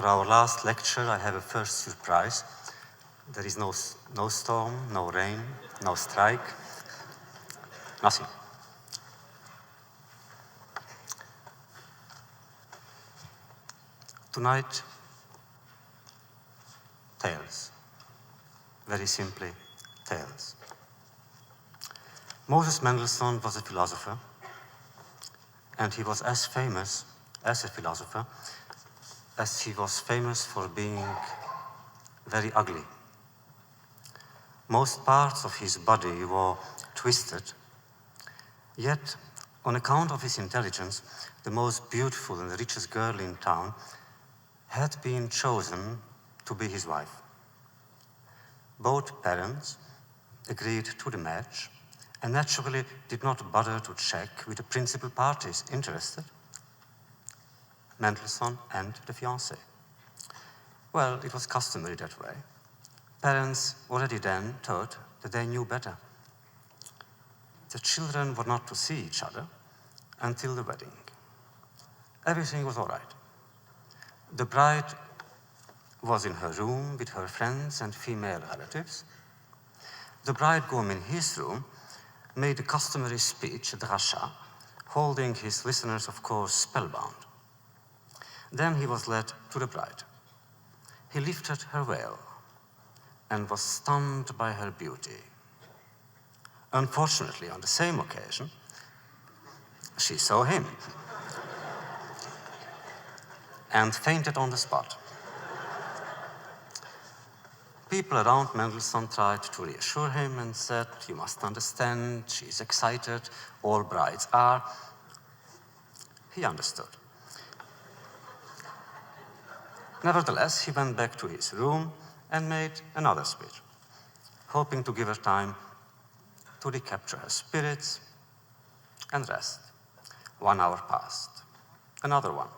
For our last lecture, I have a first surprise. There is no storm, no rain, no strike, nothing. Tonight, tales. Very simply, tales. Moses Mendelssohn was a philosopher, and he was as famous as a philosopher as he was famous for being very ugly. Most parts of his body were twisted, yet on account of his intelligence, the most beautiful and richest girl in town had been chosen to be his wife. Both parents agreed to the match and naturally did not bother to check with the principal parties interested, Mendelssohn and the fiancée. Well, it was customary that way. Parents already then thought that they knew better. The children were not to see each other until the wedding. Everything was all right. The bride was in her room with her friends and female relatives. The bridegroom in his room made the customary speech, drasha, holding his listeners, of course, spellbound. Then he was led to the bride. He lifted her veil and was stunned by her beauty. Unfortunately, on the same occasion, she saw him and fainted on the spot. People around Mendelssohn tried to reassure him and said, "You must understand, she's excited, all brides are." He understood. Nevertheless, he went back to his room and made another speech, hoping to give her time to recapture her spirits and rest. 1 hour passed, another one.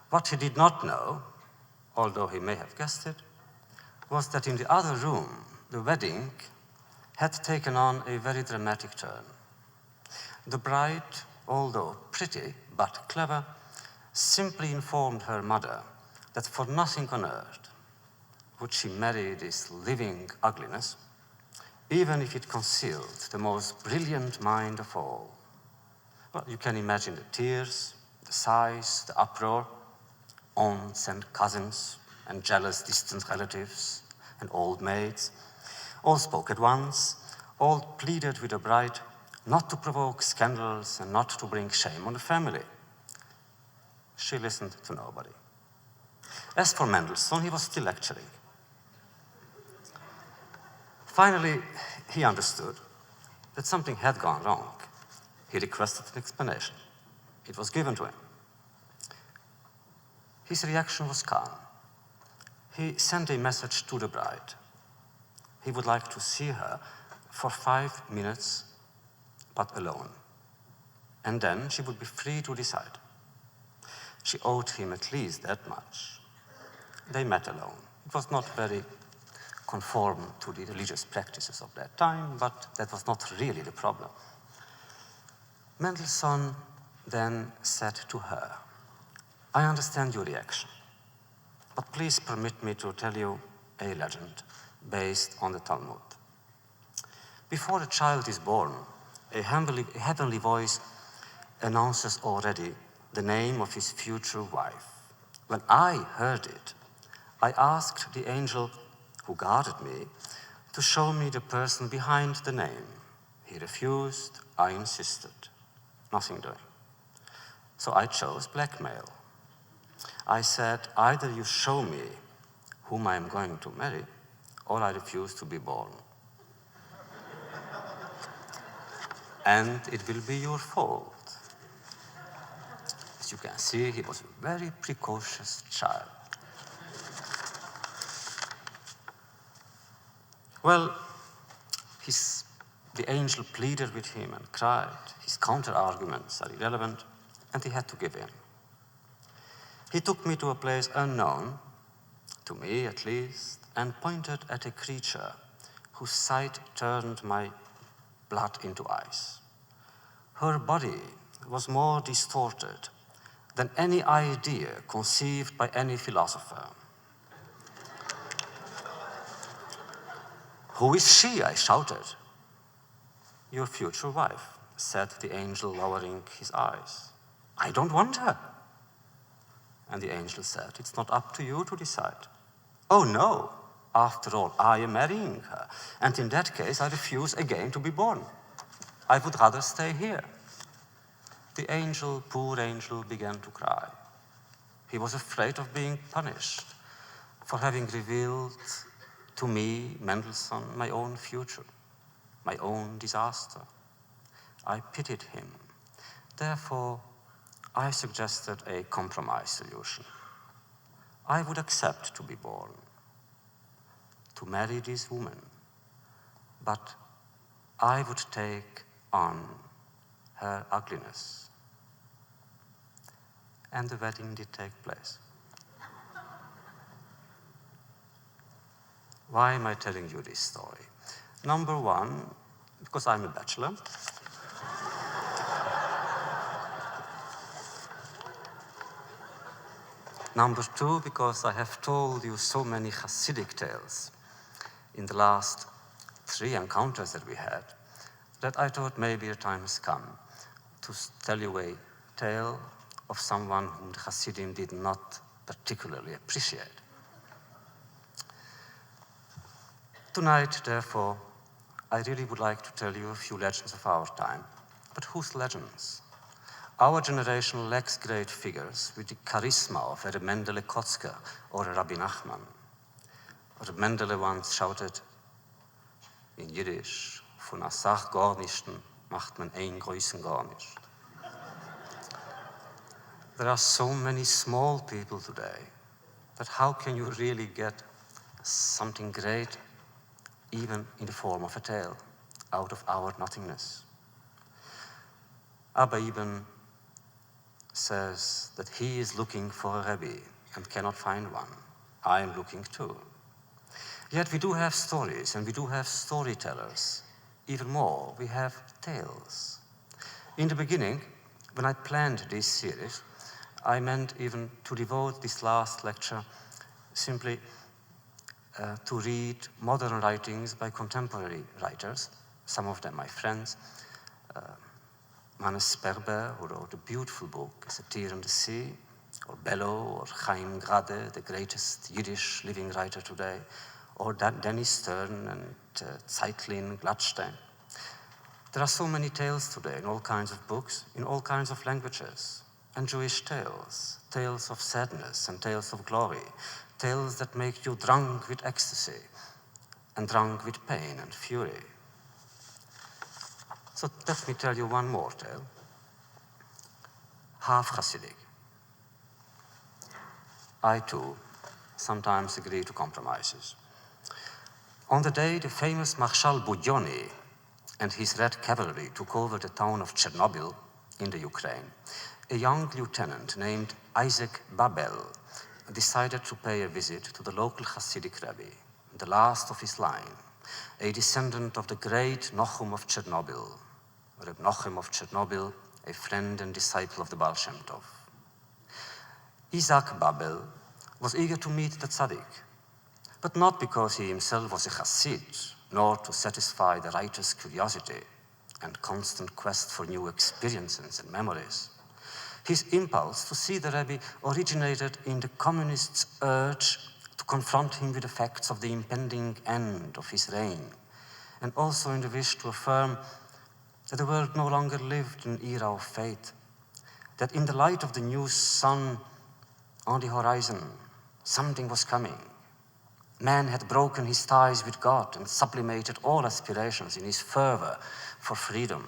What he did not know, although he may have guessed it, was that in the other room, the wedding had taken on a very dramatic turn. The bride, although pretty but clever, simply informed her mother that for nothing on earth would she marry this living ugliness, even if it concealed the most brilliant mind of all. Well, you can imagine the tears, the sighs, the uproar, aunts and cousins, and jealous distant relatives, and old maids. All spoke at once, all pleaded with the bride not to provoke scandals and not to bring shame on the family. She listened to nobody. As for Mendelssohn, he was still lecturing. Finally, he understood that something had gone wrong. He requested an explanation. It was given to him. His reaction was calm. He sent a message to the bride. He would like to see her for 5 minutes, but alone. And then she would be free to decide. She owed him at least that much. They met alone. It was not very conform to the religious practices of that time, but that was not really the problem. Mendelssohn then said to her, "I understand your reaction, but please permit me to tell you a legend based on the Talmud. Before a child is born, a heavenly voice announces already the name of his future wife. When I heard it, I asked the angel who guarded me to show me the person behind the name. He refused, I insisted. Nothing doing. So I chose blackmail. I said, either you show me whom I am going to marry, or I refuse to be born. And it will be your fault." As you can see, he was a very precocious child. Well, the angel pleaded with him and cried. His counter-arguments are irrelevant, and he had to give in. He took me to a place unknown, to me at least, and pointed at a creature whose sight turned my blood into ice. Her body was more distorted than any idea conceived by any philosopher. Who is she? I shouted. Your future wife, said the angel, lowering his eyes. I don't want her. And the angel said, it's not up to you to decide. Oh no, after all, I am marrying her, and in that case I refuse again to be born. I would rather stay here. The angel, poor angel, began to cry. He was afraid of being punished for having revealed to me, Mendelssohn, my own future, my own disaster. I pitied him. Therefore, I suggested a compromise solution. I would accept to be born, to marry this woman, but I would take on her ugliness. And the wedding did take place. Why am I telling you this story? Number one, because I'm a bachelor. Number two, because I have told you so many Hasidic tales in the last 3 encounters that we had, that I thought maybe a time has come to tell you a tale of someone whom the Hasidim did not particularly appreciate. Tonight, therefore, I really would like to tell you a few legends of our time. But whose legends? Our generation lacks great figures with the charisma of a Mendele Kotzker or a Rabbi Nachman. Or Mendele once shouted in Yiddish, von a Sach gar nichten macht man ein Größen gar nicht. There are so many small people today, that how can you really get something great, even in the form of a tale, out of our nothingness? Abba Ibn says that he is looking for a rabbi and cannot find one. I am looking too. Yet we do have stories and we do have storytellers. Even more, we have tales. In the beginning, when I planned this series, I meant even to devote this last lecture simply to read modern writings by contemporary writers, some of them my friends. Mannes Sperber, who wrote a beautiful book, A Satyr on the Sea, or Bellow, or Chaim Grade, the greatest Yiddish living writer today, or Dennis Stern and Zeitlin Gladstein. There are so many tales today in all kinds of books, in all kinds of languages, and Jewish tales, tales of sadness and tales of glory, tales that make you drunk with ecstasy and drunk with pain and fury. So let me tell you one more tale, half Hasidic. I too sometimes agree to compromises. On the day the famous Marshal Budyonny and his Red Cavalry took over the town of Chernobyl in the Ukraine, a young lieutenant named Isaac Babel decided to pay a visit to the local Hasidic rabbi, the last of his line, a descendant of the great Nochum of Chernobyl, Reb Nochem of Chernobyl, a friend and disciple of the Baal Shem Tov. Isaac Babel was eager to meet the tzaddik, but not because he himself was a Hasid, nor to satisfy the writer's curiosity and constant quest for new experiences and memories. His impulse to see the Rebbe originated in the communists' urge to confront him with the facts of the impending end of his reign, and also in the wish to affirm that the world no longer lived in an era of fate, that in the light of the new sun on the horizon, something was coming. Man had broken his ties with God and sublimated all aspirations in his fervor for freedom.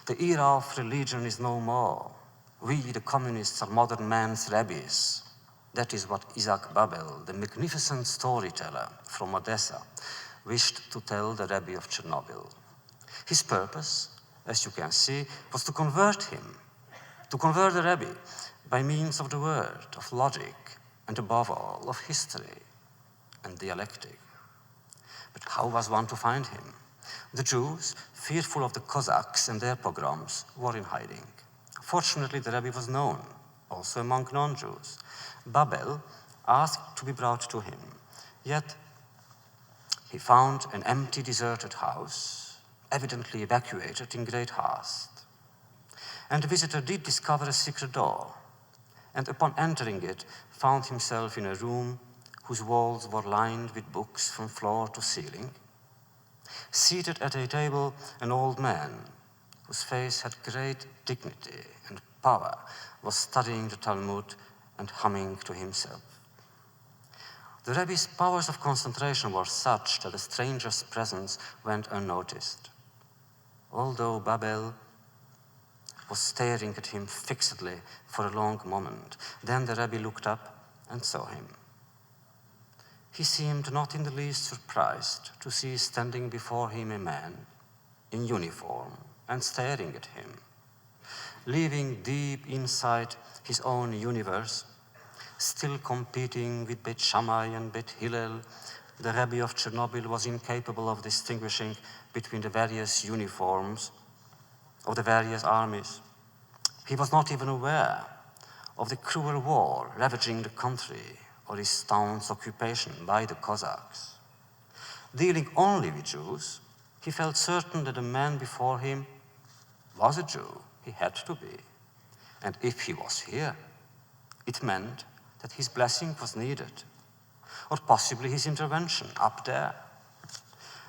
The era of religion is no more. We, the communists, are modern man's rabbis. That is what Isaac Babel, the magnificent storyteller from Odessa, wished to tell the Rebbe of Chernobyl. His purpose, as you can see, was to convert him, to convert the Rebbe by means of the word, of logic, and above all, of history and dialectic. But how was one to find him? The Jews, fearful of the Cossacks and their pogroms, were in hiding. Fortunately, the rabbi was known, also among non-Jews. Babel asked to be brought to him, yet he found an empty, deserted house, evidently evacuated in great haste. And the visitor did discover a secret door, and upon entering it, found himself in a room whose walls were lined with books from floor to ceiling. Seated at a table, an old man, whose face had great dignity and power, was studying the Talmud and humming to himself. The rabbi's powers of concentration were such that the stranger's presence went unnoticed. Although Babel was staring at him fixedly for a long moment, then the rabbi looked up and saw him. He seemed not in the least surprised to see standing before him a man in uniform and staring at him. Living deep inside his own universe, still competing with Beit Shammai and Beit Hillel, the rabbi of Chernobyl was incapable of distinguishing between the various uniforms of the various armies. He was not even aware of the cruel war ravaging the country or his staunch occupation by the Cossacks. Dealing only with Jews, he felt certain that the man before him was a Jew. He had to be. And if he was here, it meant that his blessing was needed, or possibly his intervention up there.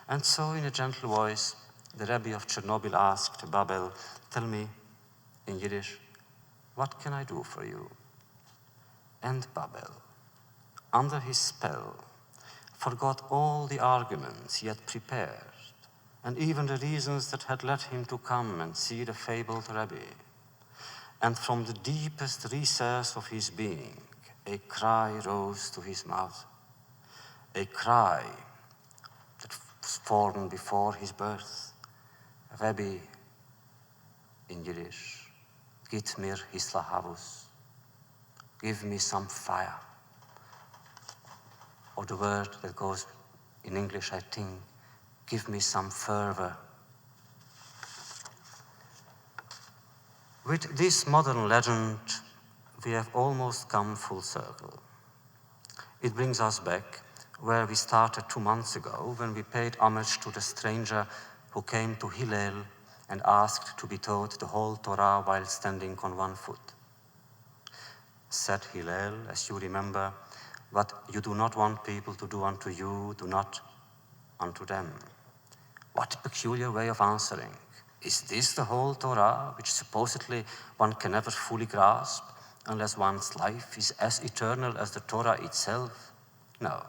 And so in a gentle voice, the rabbi of Chernobyl asked Babel, "Tell me, in Yiddish, what can I do for you?" And Babel, under his spell, forgot all the arguments he had prepared, and even the reasons that had led him to come and see the fabled rabbi. And from the deepest recess of his being, a cry rose to his mouth, a cry that was formed before his birth. "Rabbi," in Yiddish, "Git mir hislahavus," give me some fire. Or the word that goes in English, I think, give me some fervor. With this modern legend, we have almost come full circle. It brings us back where we started 2 months ago, when we paid homage to the stranger who came to Hillel and asked to be taught the whole Torah while standing on one foot. Said Hillel, as you remember, "What you do not want people to do unto you, do not unto them." What a peculiar way of answering. Is this the whole Torah, which supposedly one can never fully grasp unless one's life is as eternal as the Torah itself? No.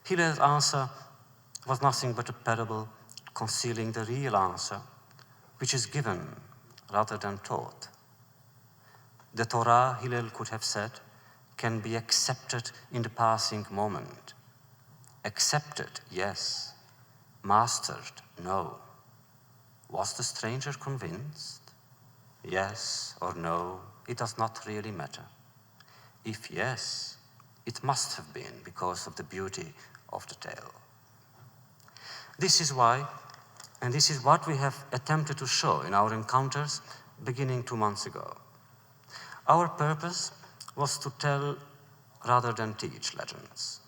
Hillel's answer was nothing but a parable concealing the real answer, which is given rather than taught. The Torah, Hillel could have said, can be accepted in the passing moment. Accepted, yes. Mastered, no. Was the stranger convinced? Yes or no, it does not really matter. If yes, it must have been because of the beauty of the tale. This is why, and this is what we have attempted to show in our encounters beginning 2 months ago. Our purpose was to tell rather than teach legends.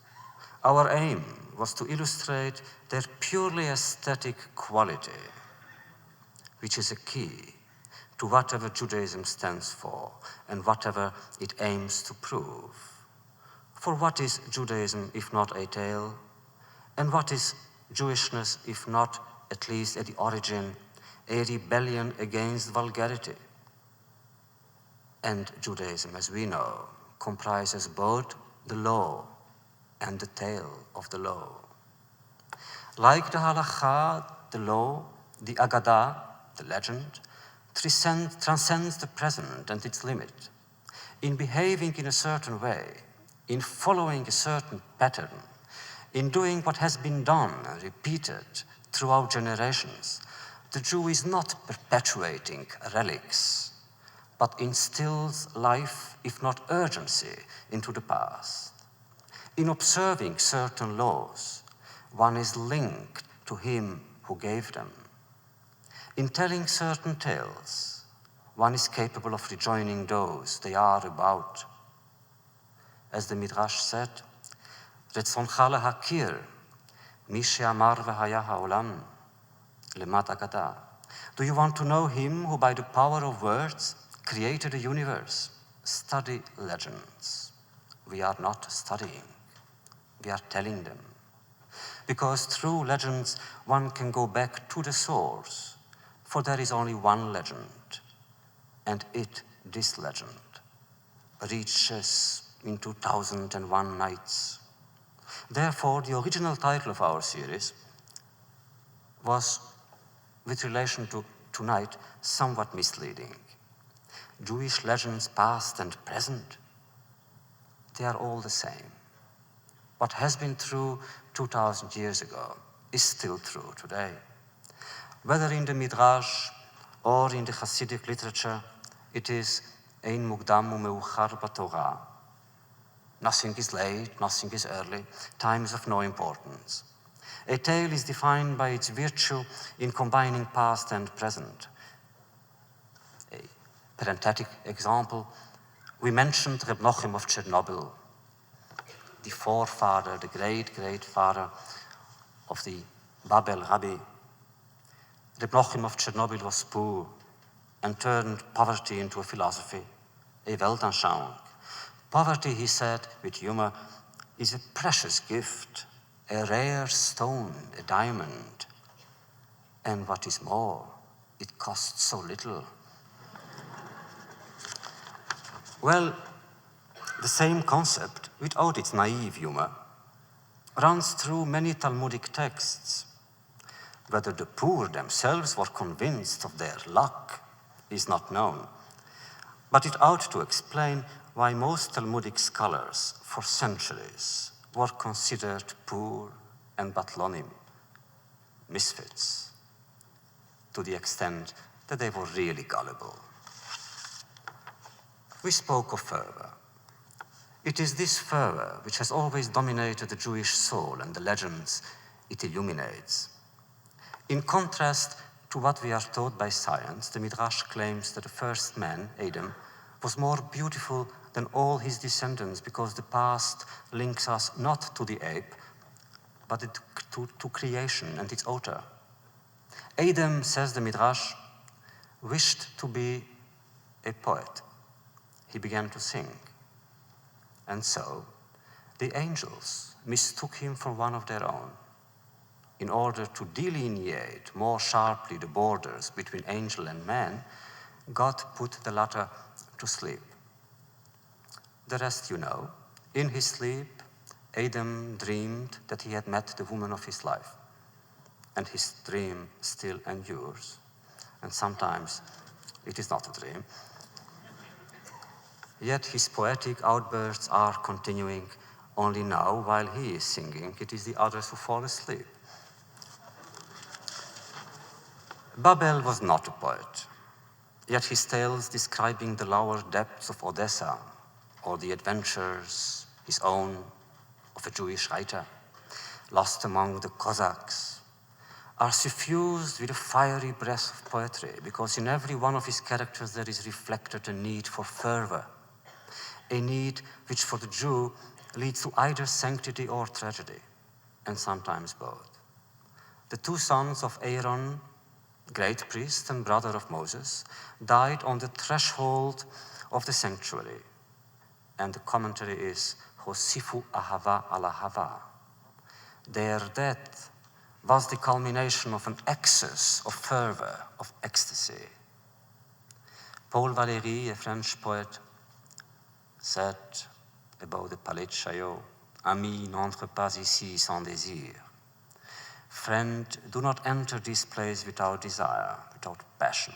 Our aim was to illustrate their purely aesthetic quality, which is a key to whatever Judaism stands for and whatever it aims to prove. For what is Judaism if not a tale? And what is Jewishness if not, at least at the origin, a rebellion against vulgarity? And Judaism, as we know, comprises both the law and the tale of the law. Like the halakha, the law, the agadah, the legend, transcends the present and its limit. In behaving in a certain way, in following a certain pattern, in doing what has been done and repeated throughout generations, the Jew is not perpetuating relics, but instills life, if not urgency, into the past. In observing certain laws, one is linked to him who gave them. In telling certain tales, one is capable of rejoining those they are about. As the Midrash said, "Retzoncha lehakir, mi she'amar v'haya ha'olam, lemata gada." Do you want to know him who by the power of words created the universe? Study legends. We are not studying, we are telling them. Because through legends one can go back to the source, for there is only one legend, and this legend, reaches in 2001 nights. Therefore, the original title of our series was, with relation to tonight, somewhat misleading. Jewish legends past and present, they are all the same. What has been true 2,000 years ago is still true today. Whether in the Midrash or in the Hasidic literature, it is ein mukdam u'meuchar b'Torah. Nothing is late, nothing is early, time is of no importance. A tale is defined by its virtue in combining past and present. A parenthetic example, we mentioned Reb Nochem of Chernobyl, the forefather, the great-great-father of the Babel rabbi. Reb Nochem of Chernobyl was poor and turned poverty into a philosophy, a Weltanschauung. Poverty, he said with humor, is a precious gift, a rare stone, a diamond. And what is more, it costs so little. Well, the same concept, without its naive humor, runs through many Talmudic texts. Whether the poor themselves were convinced of their luck is not known, but it ought to explain why most Talmudic scholars for centuries were considered poor and batlonim, misfits, to the extent that they were really gullible. We spoke of fervor. It is this fervor which has always dominated the Jewish soul and the legends it illuminates. In contrast to what we are taught by science, the Midrash claims that the first man, Adam, was more beautiful than all his descendants because the past links us not to the ape, but to creation and its author. Adam, says the Midrash, wished to be a poet. He began to sing. And so, the angels mistook him for one of their own. In order to delineate more sharply the borders between angel and man, God put the latter to sleep. The rest you know. In his sleep, Adam dreamed that he had met the woman of his life. And his dream still endures. And sometimes it is not a dream. Yet his poetic outbursts are continuing. Only now, while he is singing, it is the others who fall asleep. Babel was not a poet, yet his tales describing the lower depths of Odessa, or the adventures, his own, of a Jewish writer, lost among the Cossacks, are suffused with a fiery breath of poetry, because in every one of his characters there is reflected a need for fervor, a need which for the Jew leads to either sanctity or tragedy, and sometimes both. The two sons of Aaron, great priest and brother of Moses, died on the threshold of the sanctuary. And the commentary is, Hosifu ahava ala hava. Their death was the culmination of an excess of fervor, of ecstasy. Paul Valéry, a French poet, said about the Palais de Chaillot, Ami, n'entre pas ici sans désir. Friend, do not enter this place without desire, without passion.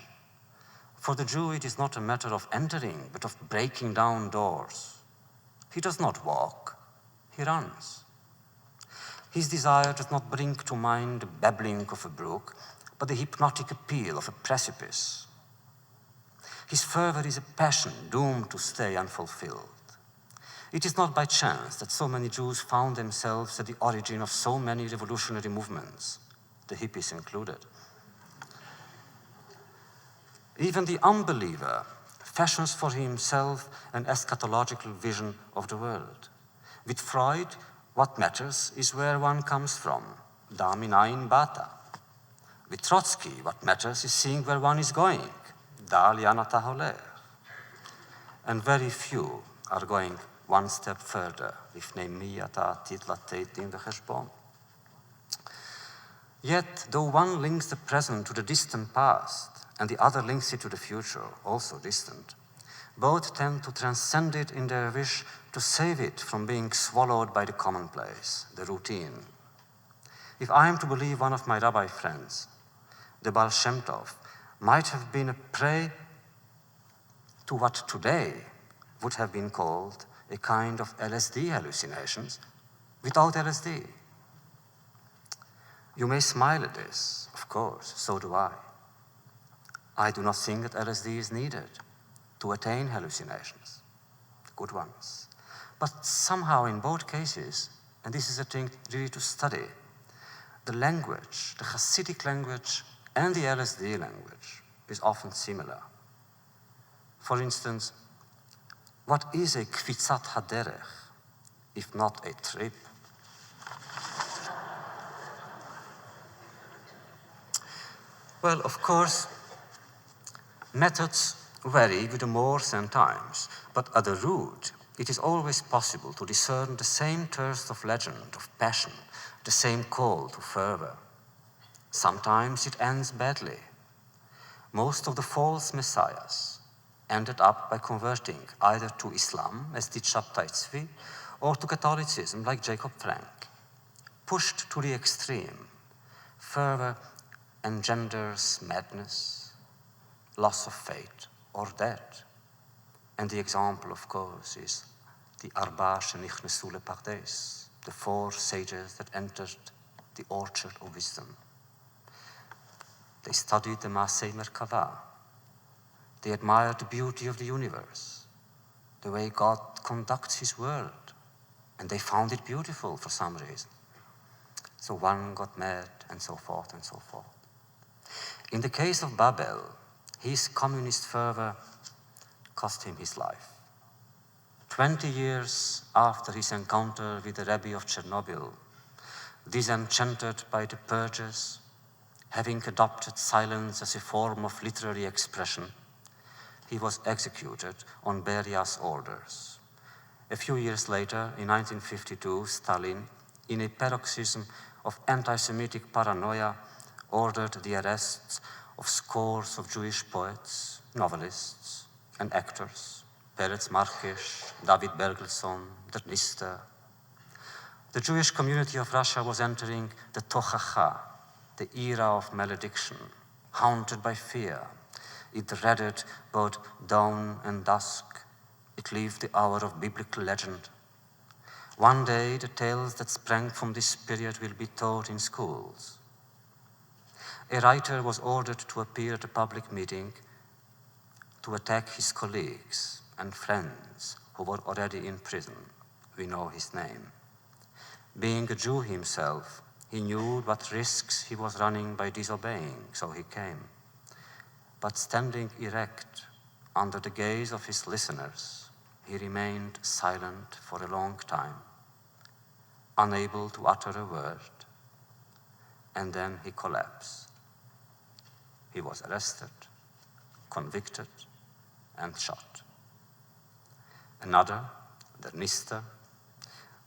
For the Jew, it is not a matter of entering, but of breaking down doors. He does not walk, he runs. His desire does not bring to mind the babbling of a brook, but the hypnotic appeal of a precipice. His fervor is a passion doomed to stay unfulfilled. It is not by chance that so many Jews found themselves at the origin of so many revolutionary movements, the hippies included. Even the unbeliever fashions for himself an eschatological vision of the world. With Freud, what matters is where one comes from, da minain bata. With Trotsky, what matters is seeing where one is going, da liana taholer. And very few are going one step further, if neimiyata titlatet in the cheshbon. Yet, though one links the present to the distant past, and the other links it to the future, also distant, both tend to transcend it in their wish to save it from being swallowed by the commonplace, the routine. If I am to believe one of my rabbi friends, the Baal Shem Tov might have been a prey to what today would have been called a kind of LSD hallucinations without LSD. You may smile at this, of course, so do I. I do not think that LSD is needed to attain hallucinations, good ones. But somehow in both cases, and this is a thing really to study, the language, the Hasidic language and the LSD language is often similar. For instance, what is a kvitzat haderech, if not a trip? Well, of course, methods vary with the mores and times, but at the root, it is always possible to discern the same thirst of legend, of passion, the same call to fervor. Sometimes it ends badly. Most of the false messiahs ended up by converting either to Islam, as did Shabtai Tzvi, or to Catholicism, like Jacob Frank. Pushed to the extreme, fervor engenders madness, loss of faith, or death. And the example, of course, is the Arba shenichnesu lepardes, the 4 sages that entered the orchard of wisdom. They studied the Maaseh Merkava. They admired the beauty of the universe, the way God conducts his world, and they found it beautiful for some reason. So one got mad, and so forth and so forth. In the case of Babel, his communist fervor cost him his life. 20 years after his encounter with the rabbi of Chernobyl, disenchanted by the purges, having adopted silence as a form of literary expression, he was executed on Beria's orders. A few years later, in 1952, Stalin, in a paroxysm of anti-Semitic paranoia, ordered the arrests of scores of Jewish poets, novelists, and actors, Peretz Markish, David Bergelson, Der Nister. The Jewish community of Russia was entering the Tochacha, the era of malediction, haunted by fear. It dreaded both dawn and dusk. It lived the hour of biblical legend. One day, the tales that sprang from this period will be taught in schools. A writer was ordered to appear at a public meeting to attack his colleagues and friends who were already in prison. We know his name. Being a Jew himself, he knew what risks he was running by disobeying, so he came. But standing erect under the gaze of his listeners, he remained silent for a long time, unable to utter a word, and then he collapsed. He was arrested, convicted, and shot. Another, Der Nister,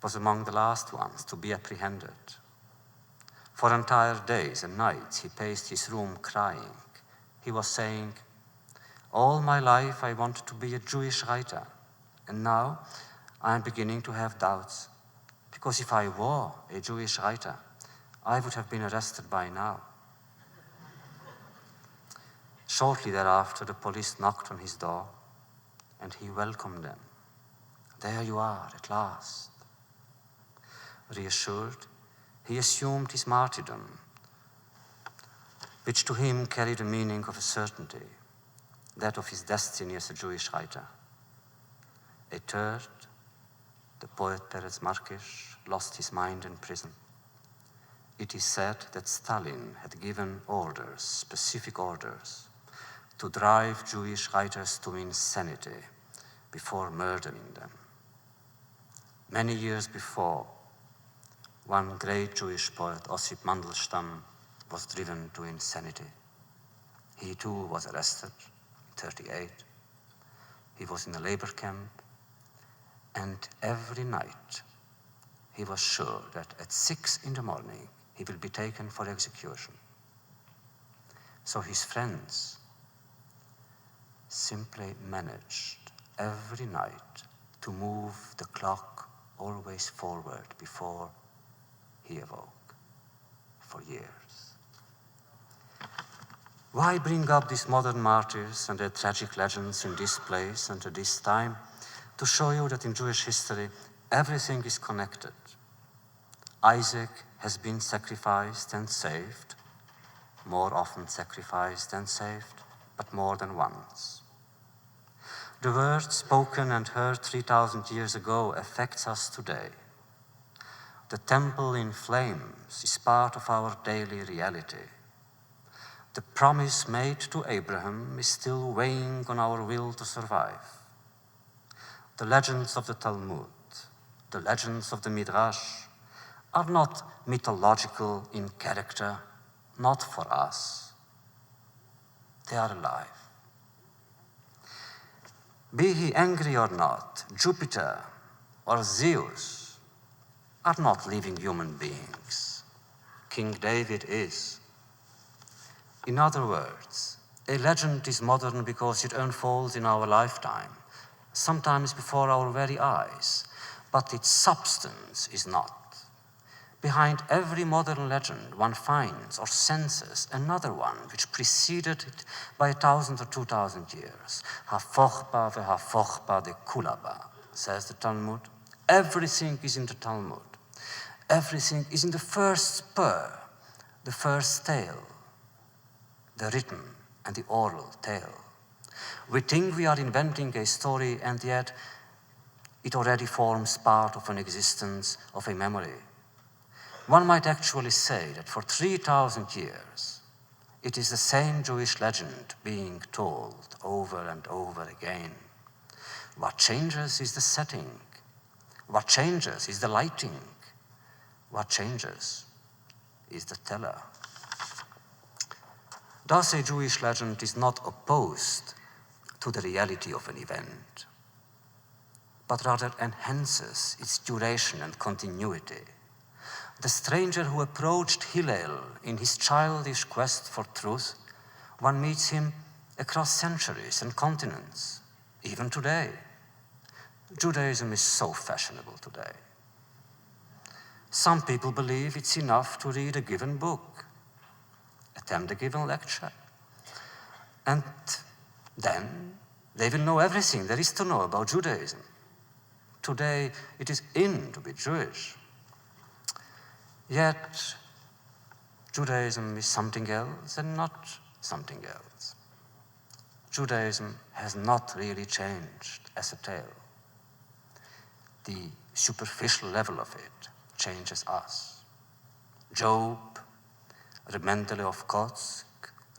was among the last ones to be apprehended. For entire days and nights, he paced his room crying. He was saying, "All my life I wanted to be a Jewish writer, and now I am beginning to have doubts, because if I were a Jewish writer, I would have been arrested by now." Shortly thereafter, the police knocked on his door, and he welcomed them. "There you are, at last." Reassured, he assumed his martyrdom, which to him carried a meaning of a certainty, that of his destiny as a Jewish writer. A third, the poet Peretz Markish, lost his mind in prison. It is said that Stalin had given orders, specific orders, to drive Jewish writers to insanity before murdering them. Many years before, one great Jewish poet, Ossip Mandelstam, was driven to insanity. He too was arrested in 1938. He was in a labor camp, and every night he was sure that at 6 in the morning he will be taken for execution. So his friends simply managed every night to move the clock always forward before he awoke for years. Why bring up these modern martyrs and their tragic legends in this place and at this time? To show you that in Jewish history, everything is connected. Isaac has been sacrificed and saved, more often sacrificed than saved, but more than once. The word spoken and heard 3,000 years ago affects us today. The temple in flames is part of our daily reality. The promise made to Abraham is still weighing on our will to survive. The legends of the Talmud, the legends of the Midrash, are not mythological in character, not for us. They are alive. Be he angry or not, Jupiter or Zeus are not living human beings. King David is. In other words, a legend is modern because it unfolds in our lifetime, sometimes before our very eyes, but its substance is not. Behind every modern legend, one finds or senses another one which preceded it by 1,000 or 2,000 years. Ha-fochba ve-ha-fochba de kulaba, says the Talmud. Everything is in the Talmud. Everything is in the first spur, the first tale, the written and the oral tale. We think we are inventing a story, and yet it already forms part of an existence, of a memory. One might actually say that for 3,000 years, it is the same Jewish legend being told over and over again. What changes is the setting. What changes is the lighting. What changes is the teller. Thus, a Jewish legend is not opposed to the reality of an event, but rather enhances its duration and continuity. The stranger who approached Hillel in his childish quest for truth, one meets him across centuries and continents, even today. Judaism is so fashionable today. Some people believe it's enough to read a given book, attend a given lecture, and then they will know everything there is to know about Judaism. Today, it is in to be Jewish. Yet, Judaism is something else and not something else. Judaism has not really changed as a tale. The superficial level of it changes us. Job, Reb Mendele of Kotsk,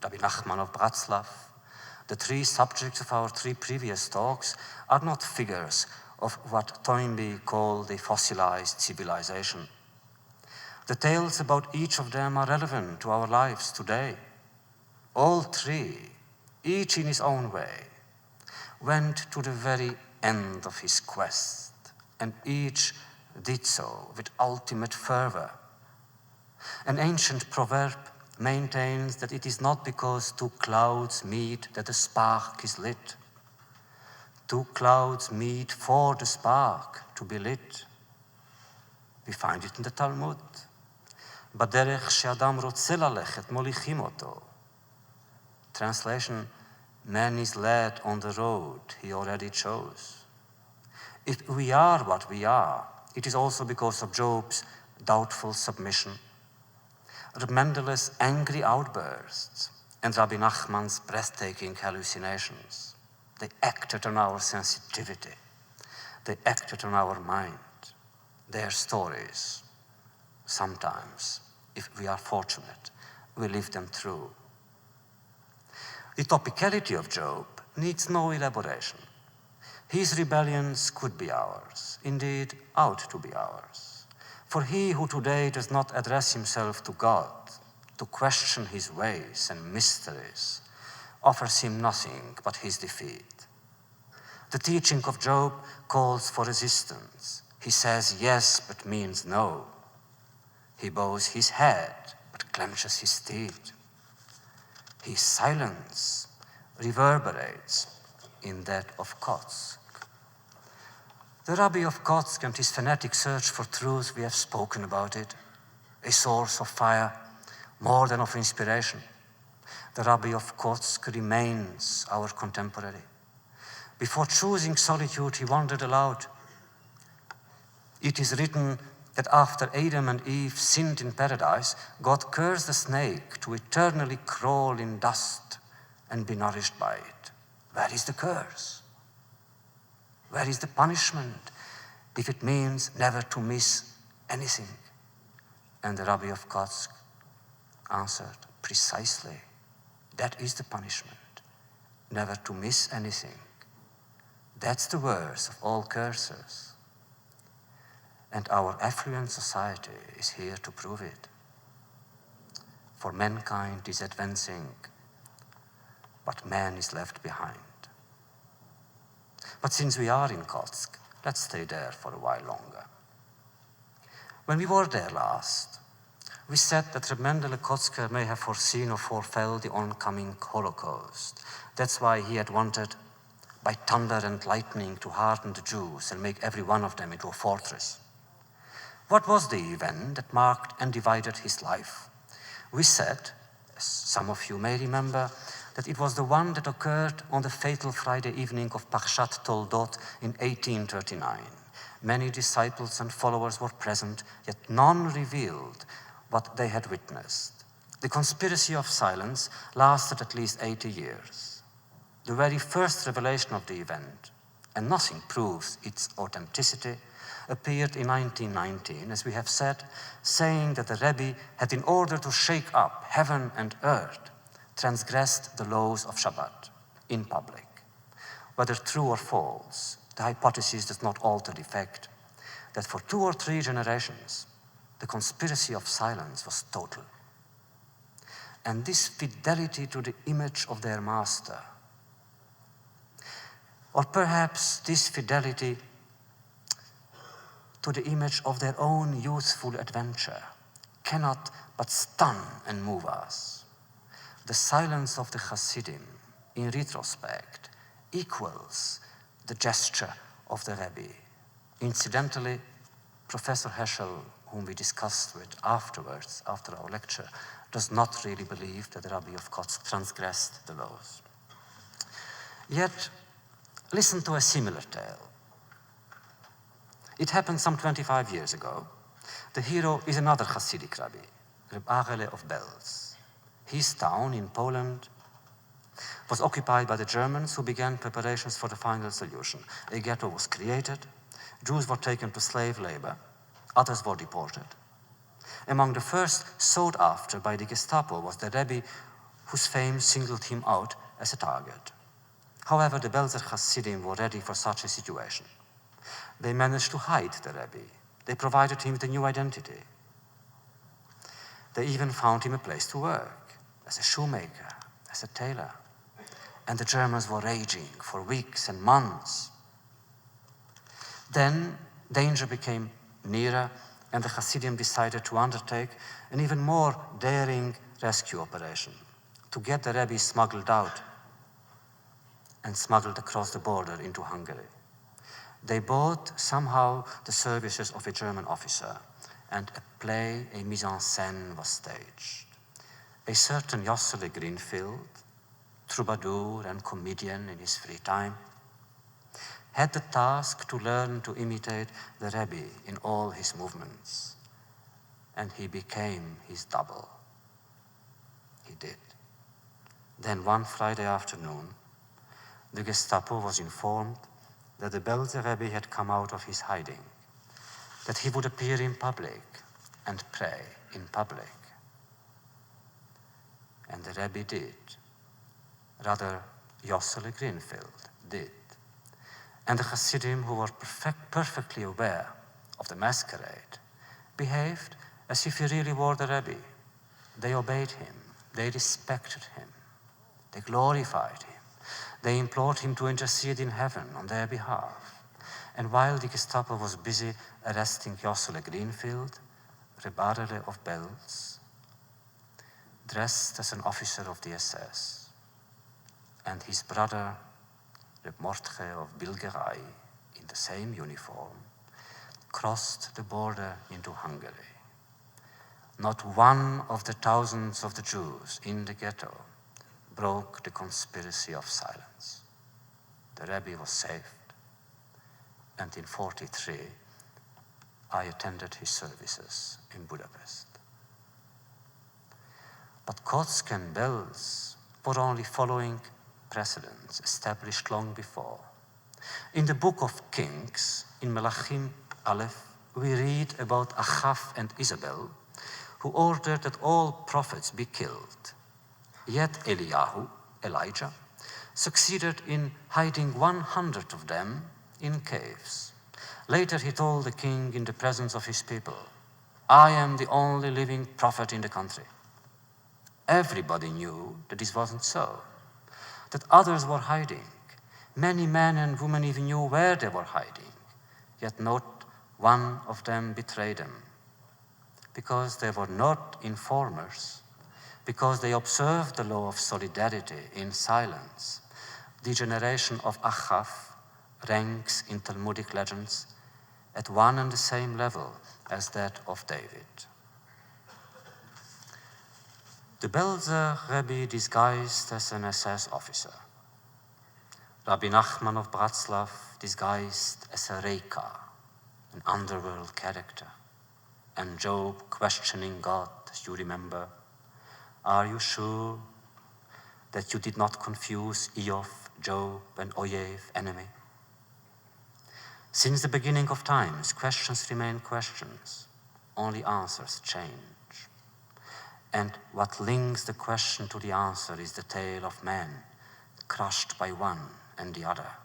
Rabbi Nachman of Bratslav, the three subjects of our three previous talks are not figures of what Toynbee called a fossilized civilization. The tales about each of them are relevant to our lives today. All three, each in his own way, went to the very end of his quest, and each did so with ultimate fervor. An ancient proverb maintains that it is not because two clouds meet that the spark is lit. Two clouds meet for the spark to be lit. We find it in the Talmud. Baderech she'adam rotze lalechet molichim oto. Translation, man is led on the road he already chose. If we are what we are, it is also because of Job's doubtful submission, Reb Mendele's angry outbursts, and Rabbi Nachman's breathtaking hallucinations. They acted on our sensitivity. They acted on our mind. Their stories, sometimes, if we are fortunate, we live them through. The topicality of Job needs no elaboration. His rebellions could be ours, indeed ought to be ours. For he who today does not address himself to God, to question his ways and mysteries, offers him nothing but his defeat. The teaching of Job calls for resistance. He says yes, but means no. He bows his head, but clenches his teeth. His silence reverberates in that of Kotsk. The rabbi of Kotsk and his fanatic search for truth, we have spoken about it, a source of fire more than of inspiration. The rabbi of Kotsk remains our contemporary. Before choosing solitude, he wondered aloud. It is written that after Adam and Eve sinned in paradise, God cursed the snake to eternally crawl in dust and be nourished by it. Where is the curse? Where is the punishment if it means never to miss anything? And the rabbi of Kotsk answered, precisely, that is the punishment, never to miss anything. That's the worst of all curses. And our affluent society is here to prove it. For mankind is advancing, but man is left behind. But since we are in Kotsk, let's stay there for a while longer. When we were there last, we said that Reb Mendele Kotzker may have foreseen or forefell the oncoming Holocaust. That's why he had wanted, by thunder and lightning, to harden the Jews and make every one of them into a fortress. What was the event that marked and divided his life? We said, as some of you may remember, that it was the one that occurred on the fatal Friday evening of Parshat Toldot in 1839. Many disciples and followers were present, yet none revealed what they had witnessed. The conspiracy of silence lasted at least 80 years. The very first revelation of the event, and nothing proves its authenticity, appeared in 1919, as we have said, saying that the Rebbe had, in order to shake up heaven and earth, transgressed the laws of Shabbat in public. Whether true or false, the hypothesis does not alter the fact that for 2 or 3 generations, the conspiracy of silence was total. And this fidelity to the image of their master, or perhaps this fidelity to the image of their own youthful adventure, cannot but stun and move us. The silence of the Hasidim, in retrospect, equals the gesture of the Rebbe. Incidentally, Professor Heschel, whom we discussed with afterwards, after our lecture, does not really believe that the Rabbi of Kotsk transgressed the laws. Yet, listen to a similar tale. It happened some 25 years ago. The hero is another Hasidic rabbi, Reb Agele of Belz. His town in Poland was occupied by the Germans, who began preparations for the final solution. A ghetto was created, Jews were taken to slave labor, others were deported. Among the first sought after by the Gestapo was the Rebbe, whose fame singled him out as a target. However, the Belzer Hasidim were ready for such a situation. They managed to hide the Rebbe. They provided him with a new identity. They even found him a place to work, as a shoemaker, as a tailor. And the Germans were raging for weeks and months. Then danger became nearer, and the Hasidim decided to undertake an even more daring rescue operation, to get the Rebbe smuggled out and smuggled across the border into Hungary. They bought somehow the services of a German officer, and a play, a mise en scène, was staged. A certain Jossele Greenfield, troubadour and comedian in his free time, had the task to learn to imitate the Rebbe in all his movements, and he became his double. He did. Then one Friday afternoon, the Gestapo was informed that the Belzer Rebbe had come out of his hiding, that he would appear in public and pray in public. And the Rebbe did. rather Wiesel Greenfield, did. And the Hasidim, who were perfectly aware of the masquerade, behaved as if he really were the rabbi. They obeyed him, they respected him, they glorified him, they implored him to intercede in heaven on their behalf. And while the Gestapo was busy arresting Wiesel Greenfield, Rebbe of Belz, dressed as an officer of the SS, and his brother, Reb Mordechai of Bilgerei, in the same uniform, crossed the border into Hungary. Not one of the thousands of the Jews in the ghetto broke the conspiracy of silence. The Rebbe was saved, and in 1943, I attended his services in Budapest. But Kotsk and Belz were only following precedents established long before. In the book of Kings, in Melachim Aleph, we read about Achav and Isabel, who ordered that all prophets be killed. Yet Eliyahu, Elijah, succeeded in hiding 100 of them in caves. Later he told the king in the presence of his people, "I am the only living prophet in the country." Everybody knew that this wasn't so, that others were hiding. Many men and women even knew where they were hiding, yet not one of them betrayed them, because they were not informers, because they observed the law of solidarity in silence. The generation of Achav ranks in Talmudic legends at one and the same level as that of David. The Belzer Rebbe disguised as an SS officer. Rabbi Nachman of Bratslav disguised as a Reika, an underworld character. And Job questioning God, you remember, "Are you sure that you did not confuse Eov, Job, and Oyev, enemy?" Since the beginning of times, questions remain questions. Only answers change. And what links the question to the answer is the tale of man, crushed by one and the other.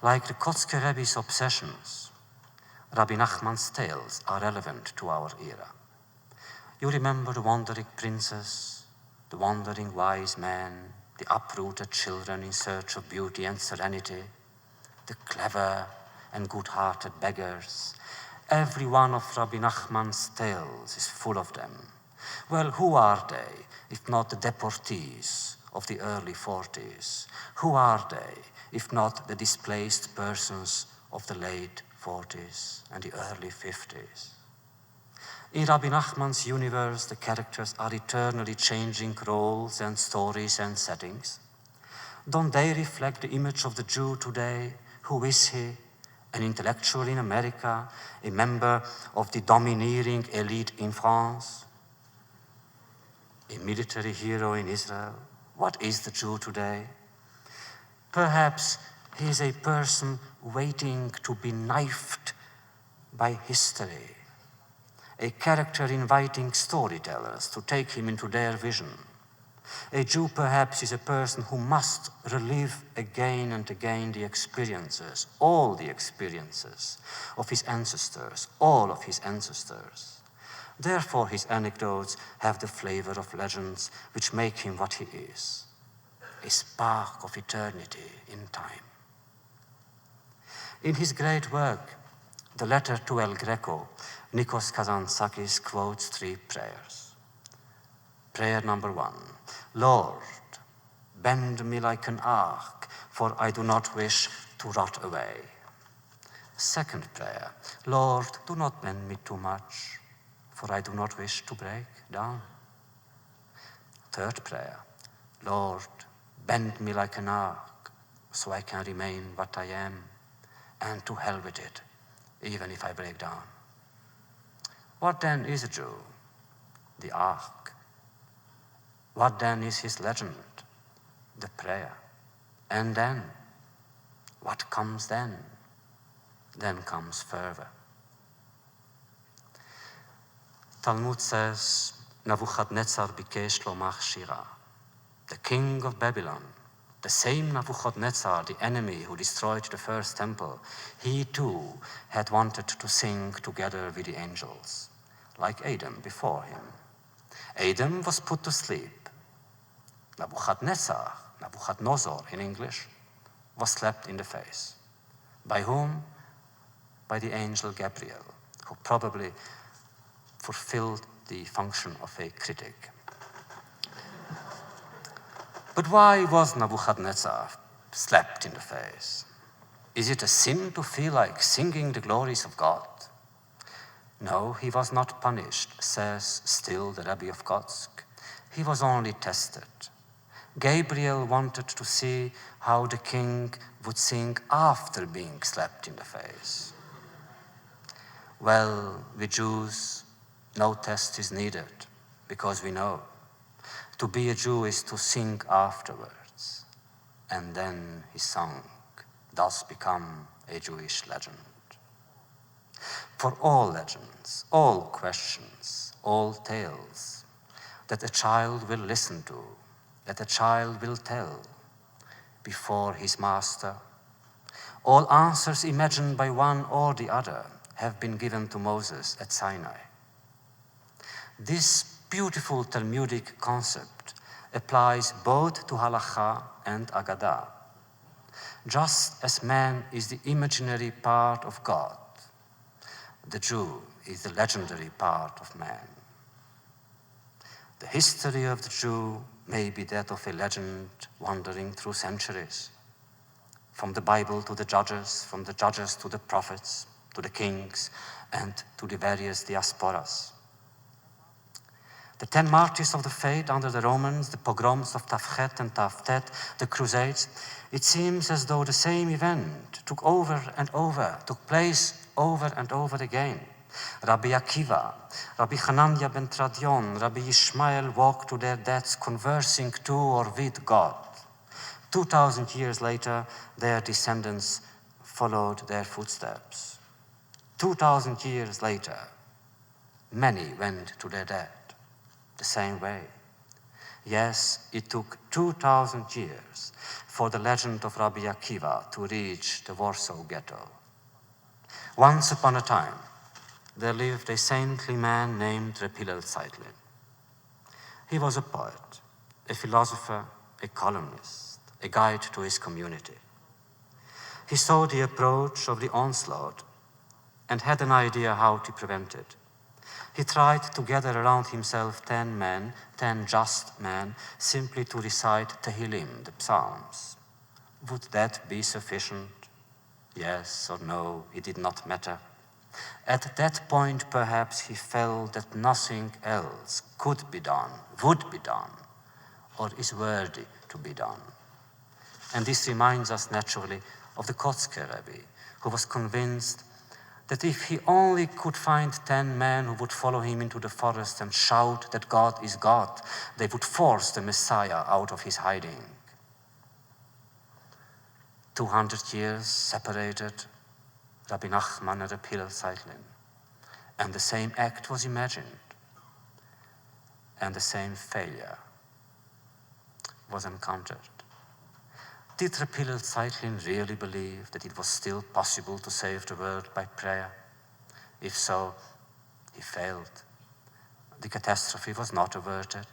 Like the Kotske Rebbe's obsessions, Rabbi Nachman's tales are relevant to our era. You remember the wandering princess, the wandering wise man, the uprooted children in search of beauty and serenity, the clever and good-hearted beggars. Every one of Rabbi Nachman's tales is full of them. Well, who are they, if not the deportees of the early 40s? Who are they, if not the displaced persons of the late 40s and the early 50s? In Rabbi Nachman's universe, the characters are eternally changing roles and stories and settings. Don't they reflect the image of the Jew today? Who is he? An intellectual in America, a member of the domineering elite in France, a military hero in Israel. What is the Jew today? Perhaps he is a person waiting to be knifed by history, a character inviting storytellers to take him into their vision. A Jew perhaps is a person who must relive again and again the experiences, all the experiences of his ancestors, all of his ancestors. Therefore his anecdotes have the flavor of legends which make him what he is, a spark of eternity in time. In his great work, The Letter to El Greco, Nikos Kazantzakis quotes 3 prayers. Prayer number 1, "Lord, bend me like an ark, for I do not wish to rot away." Second prayer, "Lord, do not bend me too much, for I do not wish to break down." Third prayer, "Lord, bend me like an ark, so I can remain what I am, and to hell with it, even if I break down." What then is a Jew? The ark. What then is his legend? The prayer. And then? What comes then? Then comes fervor. Talmud says, Nebuchadnezzar bikesh lomach shira. the king of Babylon, the same Nebuchadnezzar, the enemy who destroyed the first temple, he too had wanted to sing together with the angels, like Adam before him. Adam was put to sleep. Nebuchadnezzar in English, was slapped in the face. By whom? By the angel Gabriel, who probably fulfilled the function of a critic. But why was Nebuchadnezzar slapped in the face? Is it a sin to feel like singing the glories of God? No, he was not punished, says still the Rabbi of Kotsk. He was only tested. Gabriel wanted to see how the king would sing after being slapped in the face. Well, with Jews, no test is needed, because we know to be a Jew is to sing afterwards. And then his song does become a Jewish legend. For all legends, all questions, all tales that a child will listen to, that a child will tell before his master, all answers imagined by one or the other have been given to Moses at Sinai. This beautiful Talmudic concept applies both to Halakha and Agadah. Just as man is the imaginary part of God, the Jew is the legendary part of man. The history of the Jew may be that of a legend wandering through centuries, from the Bible to the Judges, from the Judges to the prophets, to the kings, and to the various diasporas. The 10 martyrs of the faith under the Romans, the pogroms of Tafchet and Taftet, the Crusades, it seems as though the same event took place over and over again. Rabbi Akiva, Rabbi Hanania ben Tradion, Rabbi Ishmael walked to their deaths conversing to or with God. 2,000 years later, their descendants followed their footsteps. 2,000 years later, many went to their death the same way. Yes, it took 2,000 years for the legend of Rabbi Akiva to reach the Warsaw Ghetto. Once upon a time, there lived a saintly man named Rabbi Zeitlin. He was a poet, a philosopher, a columnist, a guide to his community. He saw the approach of the onslaught and had an idea how to prevent it. He tried to gather around himself 10 men, 10 just men, simply to recite Tehillim, the Psalms. Would that be sufficient? Yes or no, it did not matter. At that point, perhaps he felt that nothing else could be done, would be done, or is worthy to be done. And this reminds us naturally of the Kotsker Rabbi, who was convinced that if he only could find 10 men who would follow him into the forest and shout that God is God, they would force the Messiah out of his hiding. 200 years separated Rabbi Nachman and Rabbi Zeitlin, and the same act was imagined, and the same failure was encountered. Did Rabbi Zeitlin really believe that it was still possible to save the world by prayer? If so, he failed. The catastrophe was not averted.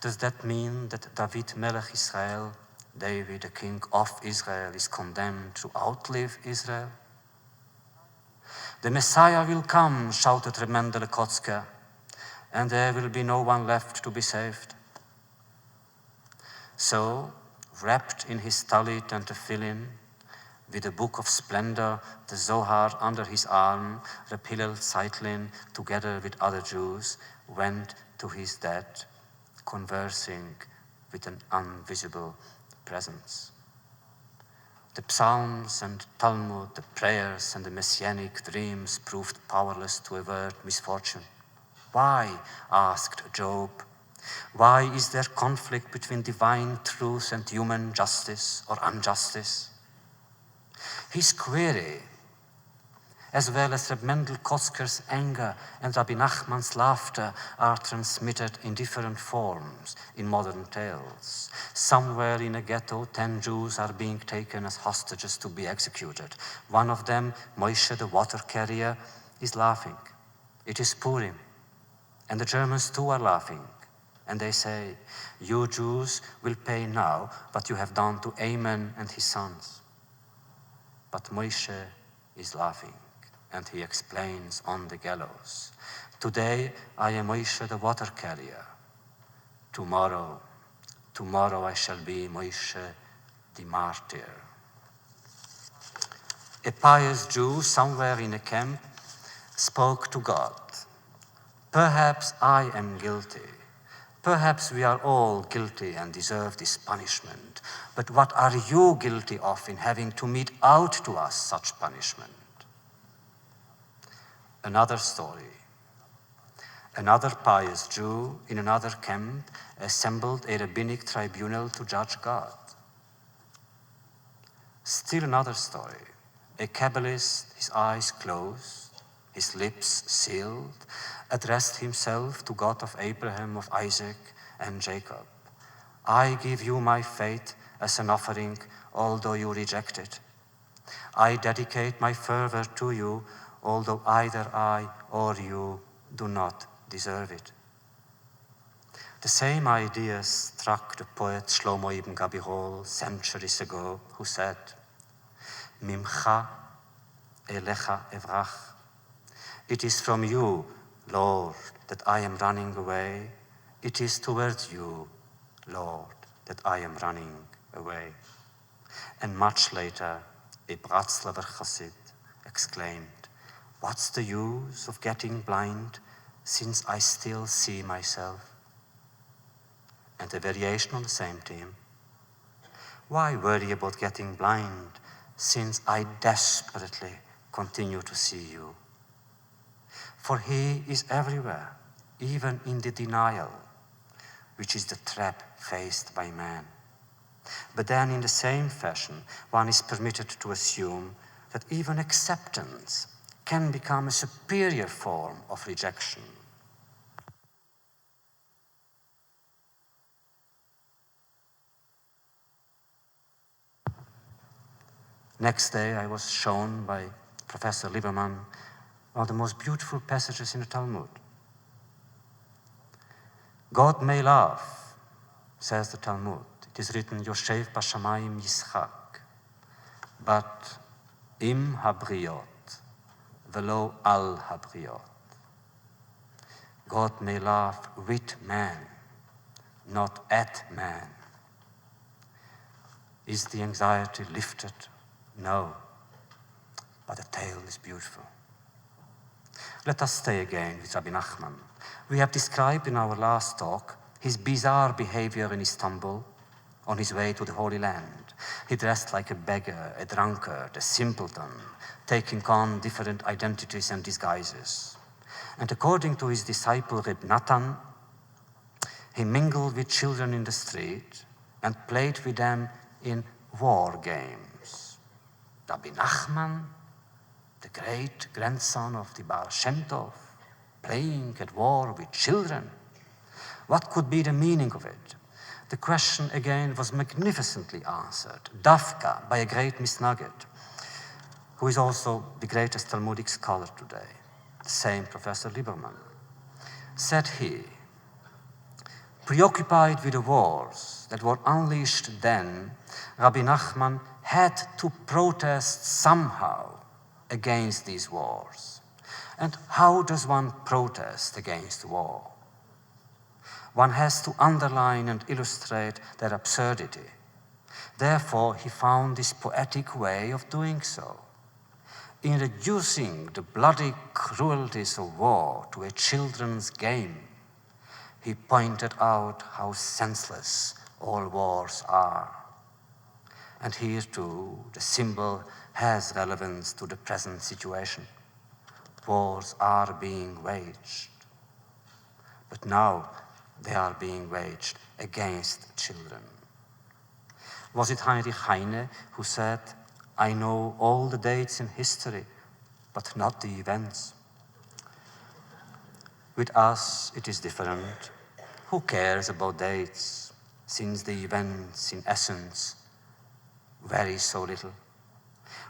Does that mean that David Melech Israel, David, the king of Israel, is condemned to outlive Israel? The Messiah will come, shouted Remendele Kotske, and there will be no one left to be saved. So, wrapped in his talit and tefillin, with a book of splendor, the Zohar under his arm, Rabbi Zeitlin, together with other Jews, went to his death, conversing with an invisible presence. The Psalms and Talmud, the prayers and the messianic dreams proved powerless to avert misfortune. Why? Asked Job. Why is there conflict between divine truth and human justice or injustice? His query as well as Reb Mendel Kosker's anger and Rabbi Nachman's laughter are transmitted in different forms in modern tales. Somewhere in a ghetto, 10 Jews are being taken as hostages to be executed. One of them, Moshe the water carrier, is laughing. It is Purim, and the Germans too are laughing. And they say, you Jews will pay now what you have done to Amen and his sons. But Moshe is laughing, and he explains on the gallows, today I am Moshe the water carrier. Tomorrow I shall be Moshe the martyr. A pious Jew somewhere in a camp spoke to God. Perhaps I am guilty. Perhaps we are all guilty and deserve this punishment. But what are you guilty of in having to mete out to us such punishment? Another story. Another pious Jew in another camp assembled a rabbinic tribunal to judge God. Still another story. A Kabbalist, his eyes closed, his lips sealed, addressed himself to God of Abraham, of Isaac, and Jacob. I give you my faith as an offering, although you reject it. I dedicate my fervor to you, although either I or you do not deserve it. The same idea struck the poet Shlomo ibn Gabirol centuries ago, who said, Mimcha elecha evrach. It is from you, Lord, that I am running away. It is towards you, Lord, that I am running away. And much later, a Bratslaver Chassid exclaimed, what's the use of getting blind since I still see myself? And a variation on the same theme. Why worry about getting blind since I desperately continue to see you? For he is everywhere, even in the denial, which is the trap faced by man. But then in the same fashion, one is permitted to assume that even acceptance can become a superior form of rejection. Next day, I was shown by Professor Lieberman one of the most beautiful passages in the Talmud. God may laugh, says the Talmud. It is written, Yoshev Bashamayim Yischak, but im habriot, velo al habriot. God may laugh with man, not at man. Is the anxiety lifted? No, but the tale is beautiful. Let us stay again with Rabbi Nachman. We have described in our last talk his bizarre behavior in Istanbul on his way to the Holy Land. He dressed like a beggar, a drunkard, a simpleton, taking on different identities and disguises. And according to his disciple Reb Natan, he mingled with children in the street and played with them in war games. Rabbi Nachman, the great grandson of the Baal Shem Tov, playing at war with children. What could be the meaning of it? The question again was magnificently answered, Dafka, by a great Misnagget, who is also the greatest Talmudic scholar today, the same Professor Lieberman. Said he, preoccupied with the wars that were unleashed then, Rabbi Nachman had to protest somehow against these wars. And how does one protest against war? One has to underline and illustrate their absurdity. Therefore, he found this poetic way of doing so. In reducing the bloody cruelties of war to a children's game, he pointed out how senseless all wars are. And here too, the symbol has relevance to the present situation. Wars are being waged. But now they are being waged against children. Was it Heinrich Heine who said, I know all the dates in history, but not the events. With us, it is different. Who cares about dates, since the events, in essence, vary so little?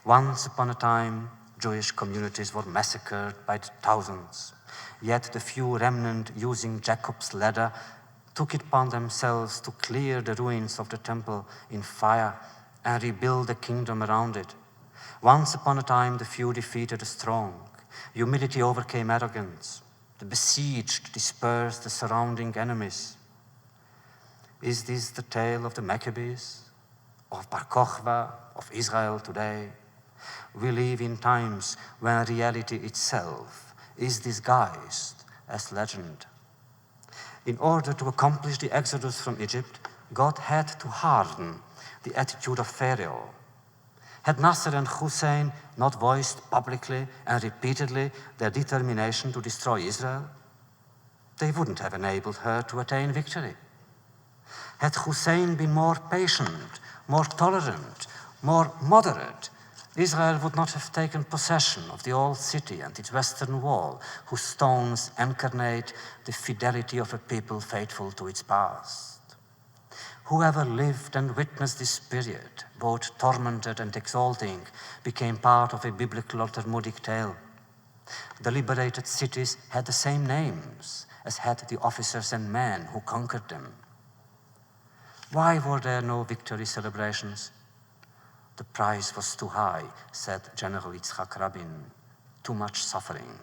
Once upon a time, Jewish communities were massacred by the thousands, yet the few remnant using Jacob's ladder took it upon themselves to clear the ruins of the temple in fire and rebuild the kingdom around it. Once upon a time, the few defeated the strong. Humility overcame arrogance. The besieged dispersed the surrounding enemies. Is this the tale of the Maccabees, of Bar Kokhba, of Israel today? We live in times when reality itself is disguised as legend. In order to accomplish the exodus from Egypt, God had to harden the attitude of Pharaoh. Had Nasser and Hussein not voiced publicly and repeatedly their determination to destroy Israel, they wouldn't have enabled her to attain victory. Had Hussein been more patient, more tolerant, more moderate, Israel would not have taken possession of the old city and its western wall, whose stones incarnate the fidelity of a people faithful to its past. Whoever lived and witnessed this period, both tormented and exalting, became part of a biblical or Talmudic tale. The liberated cities had the same names as had the officers and men who conquered them. Why were there no victory celebrations? The price was too high, said General Yitzhak Rabin. Too much suffering,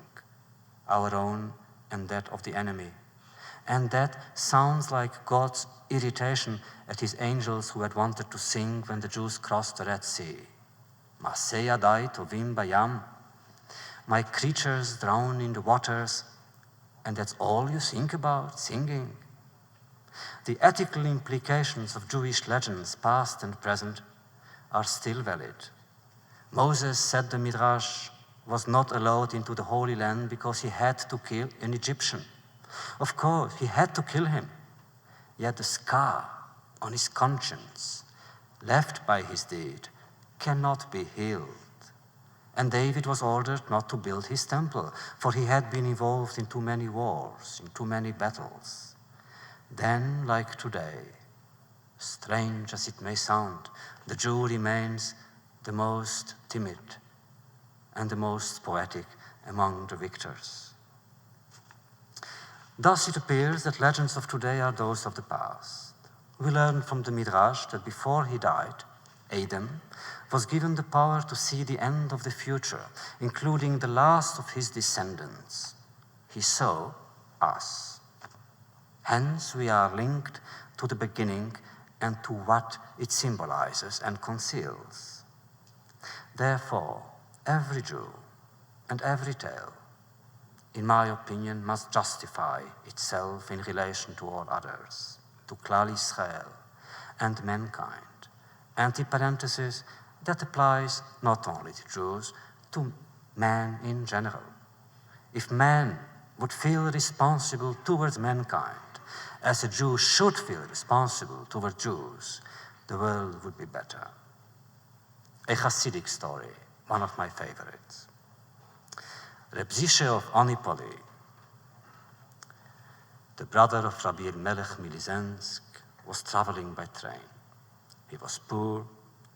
our own and that of the enemy. And that sounds like God's irritation at his angels who had wanted to sing when the Jews crossed the Red Sea. Maseh yadai tovim bayam. My creatures drown in the waters, and that's all you think about, singing. The ethical implications of Jewish legends, past and present, are still valid. Moses, said the Midrash, was not allowed into the Holy Land because he had to kill an Egyptian. Of course, he had to kill him. Yet the scar on his conscience, left by his deed, cannot be healed. And David was ordered not to build his temple, for he had been involved in too many wars, in too many battles. Then, like today, strange as it may sound, the Jew remains the most timid and the most poetic among the victors. Thus it appears that legends of today are those of the past. We learn from the Midrash that before he died, Adam was given the power to see the end of the future, including the last of his descendants. He saw us. Hence we are linked to the beginning and to what it symbolizes and conceals. Therefore, every Jew and every tale, in my opinion, must justify itself in relation to all others, to Klal Israel and mankind. Entre parentheses, that applies not only to Jews, to man in general. If man would feel responsible towards mankind, as a Jew should feel responsible toward Jews, the world would be better. A Hasidic story, one of my favorites. Reb Zishe of Onipoli, the brother of Rabbi Melech Milizensk, was traveling by train. He was poor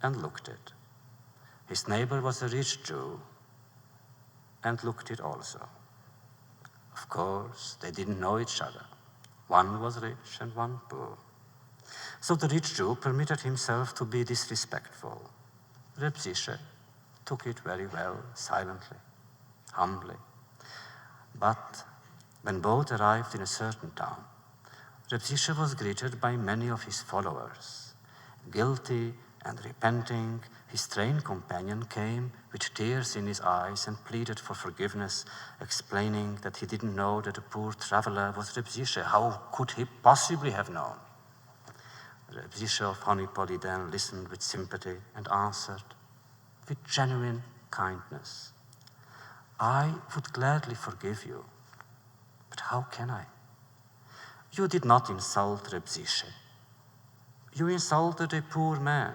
and looked it. His neighbor was a rich Jew and looked it also. Of course, they didn't know each other. One was rich and one poor. So the rich Jew permitted himself to be disrespectful. Reb Zishe took it very well, silently, humbly. But when both arrived in a certain town, Reb Zishe was greeted by many of his followers. Guilty and repenting, his train companion came with tears in his eyes and pleaded for forgiveness, explaining that he didn't know that the poor traveler was Reb Zishe. How could he possibly have known? Reb Zishe of Honeypoli then listened with sympathy and answered with genuine kindness, I would gladly forgive you, but how can I? You did not insult Reb Zishe. You insulted a poor man.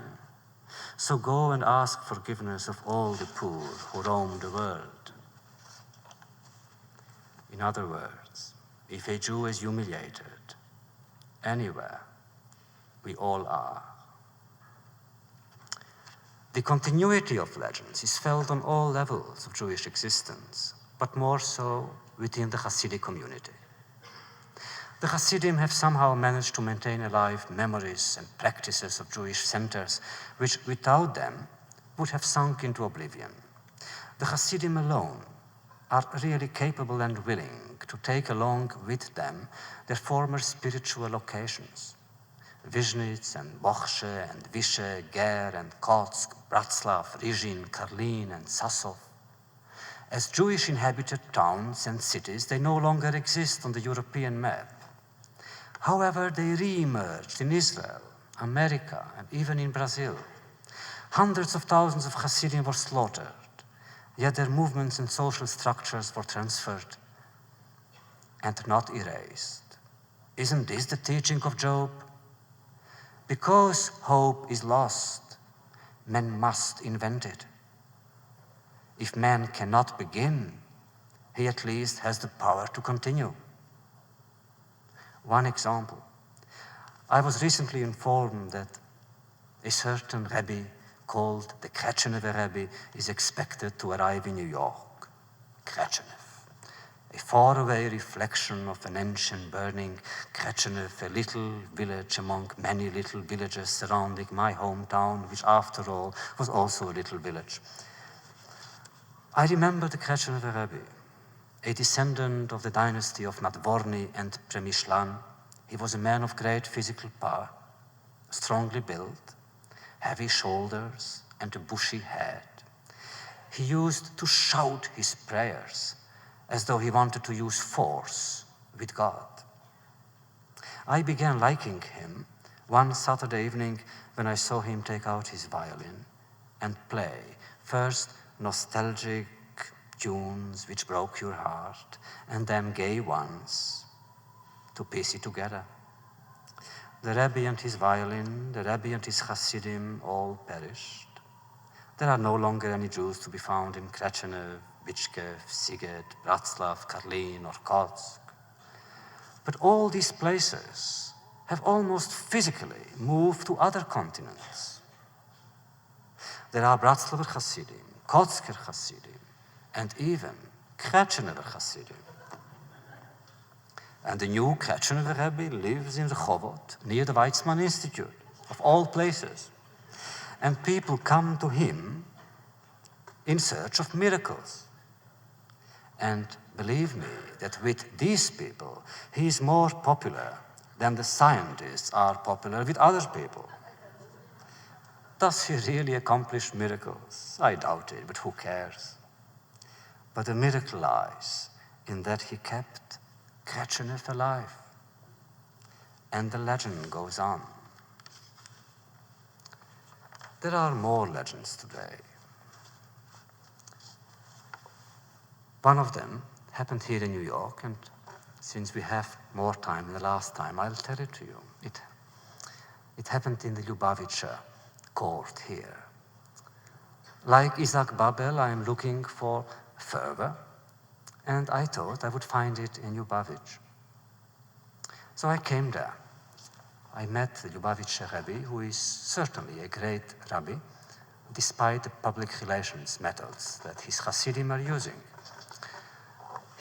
So go and ask forgiveness of all the poor who roam the world. In other words, if a Jew is humiliated anywhere, we all are. The continuity of legends is felt on all levels of Jewish existence, but more so within the Hasidic community. The Hasidim have somehow managed to maintain alive memories and practices of Jewish centers, which without them would have sunk into oblivion. The Hasidim alone are really capable and willing to take along with them their former spiritual locations. Vishnitz and Bochshe and Vishe, Ger and Kotsk, Bratslav, Rizhin, Karlin and Sasov. As Jewish inhabited towns and cities, they no longer exist on the European map. However, they re-emerged in Israel, America, and even in Brazil. Hundreds of thousands of Hasidim were slaughtered, yet their movements and social structures were transferred and not erased. Isn't this the teaching of Job? Because hope is lost, men must invent it. If man cannot begin, he at least has the power to continue. One example. I was recently informed that a certain rabbi called the Chernobyl rabbi is expected to arrive in New York. Chernobyl, a faraway reflection of an ancient burning Chernobyl, a little village among many little villages surrounding my hometown, which after all was also a little village. I remember the Chernobyl rabbi, a descendant of the dynasty of Nadvorny and Przemyślan. He was a man of great physical power, strongly built, heavy shoulders, and a bushy head. He used to shout his prayers as though he wanted to use force with God. I began liking him one Saturday evening when I saw him take out his violin and play first nostalgic tunes which broke your heart, and then gay ones to piece it together. The Rebbe and his violin, the Rebbe and his Hasidim all perished. There are no longer any Jews to be found in Kretchenev, Bichkev, Siget, Bratslav, Karlin, or Kotsk. But all these places have almost physically moved to other continents. There are Bratslaver Hasidim, Kotsker Hasidim, and even Kretchenever Hasidim. And the new Kretchenever Rebbe lives in Rehovot, near the Weizmann Institute, of all places. And people come to him in search of miracles. And believe me, that with these people, he is more popular than the scientists are popular with other people. Does he really accomplish miracles? I doubt it, but who cares? But the miracle lies in that he kept Kretchenev alive. And the legend goes on. There are more legends today. One of them happened here in New York, and since we have more time than the last time, I'll tell it to you. It happened in the Lubavitcher court here. Like Isaac Babel, I am looking for Fervor, and I thought I would find it in Lubavitch. So I came there. I met the Lubavitcher rabbi, who is certainly a great rabbi, despite the public relations methods that his Hasidim are using.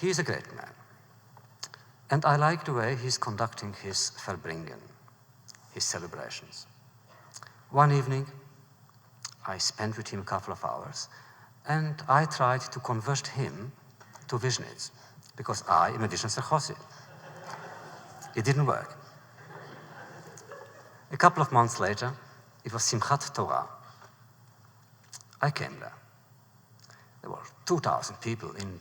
He is a great man, and I like the way he's conducting his Verbringen, his celebrations. One evening, I spent with him a couple of hours, and I tried to convert him to Vishnitz, because I am a Vishnitzer Chassid. It didn't work. A couple of months later, it was Simchat Torah. I came there. There were 2,000 people in